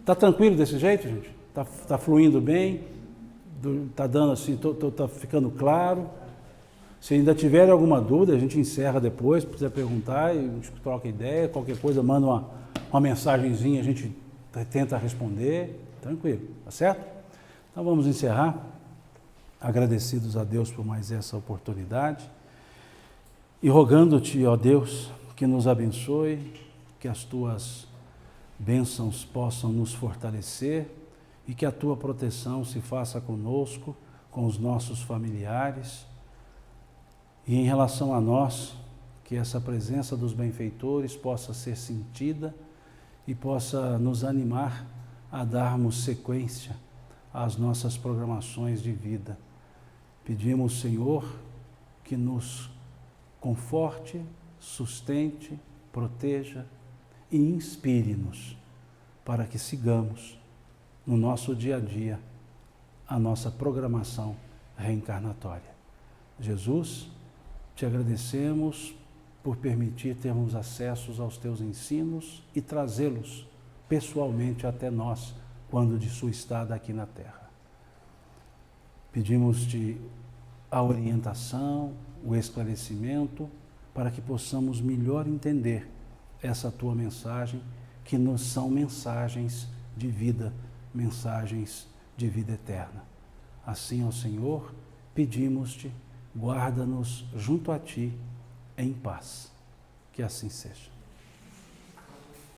Está tranquilo desse jeito, gente? Está fluindo bem? Está dando assim, está ficando claro? Se ainda tiver alguma dúvida, a gente encerra depois, se quiser perguntar, e a gente troca ideia, qualquer coisa, manda uma mensagenzinha, a gente tenta responder, tranquilo, tá certo? Então vamos encerrar, agradecidos a Deus por mais essa oportunidade e rogando-te, ó Deus, que nos abençoe, que as tuas bênçãos possam nos fortalecer e que a tua proteção se faça conosco, com os nossos familiares. E em relação a nós, que essa presença dos benfeitores possa ser sentida e possa nos animar a darmos sequência às nossas programações de vida. Pedimos, Senhor, que nos conforte, sustente, proteja e inspire-nos para que sigamos no nosso dia a dia a nossa programação reencarnatória. Jesus, te agradecemos por permitir termos acessos aos teus ensinos e trazê-los pessoalmente até nós quando de sua estada aqui na Terra. Pedimos-te a orientação, o esclarecimento, para que possamos melhor entender essa tua mensagem, que nos são mensagens de vida eterna. Assim, ó Senhor, pedimos-te, guarda-nos junto a ti em paz. Que assim seja.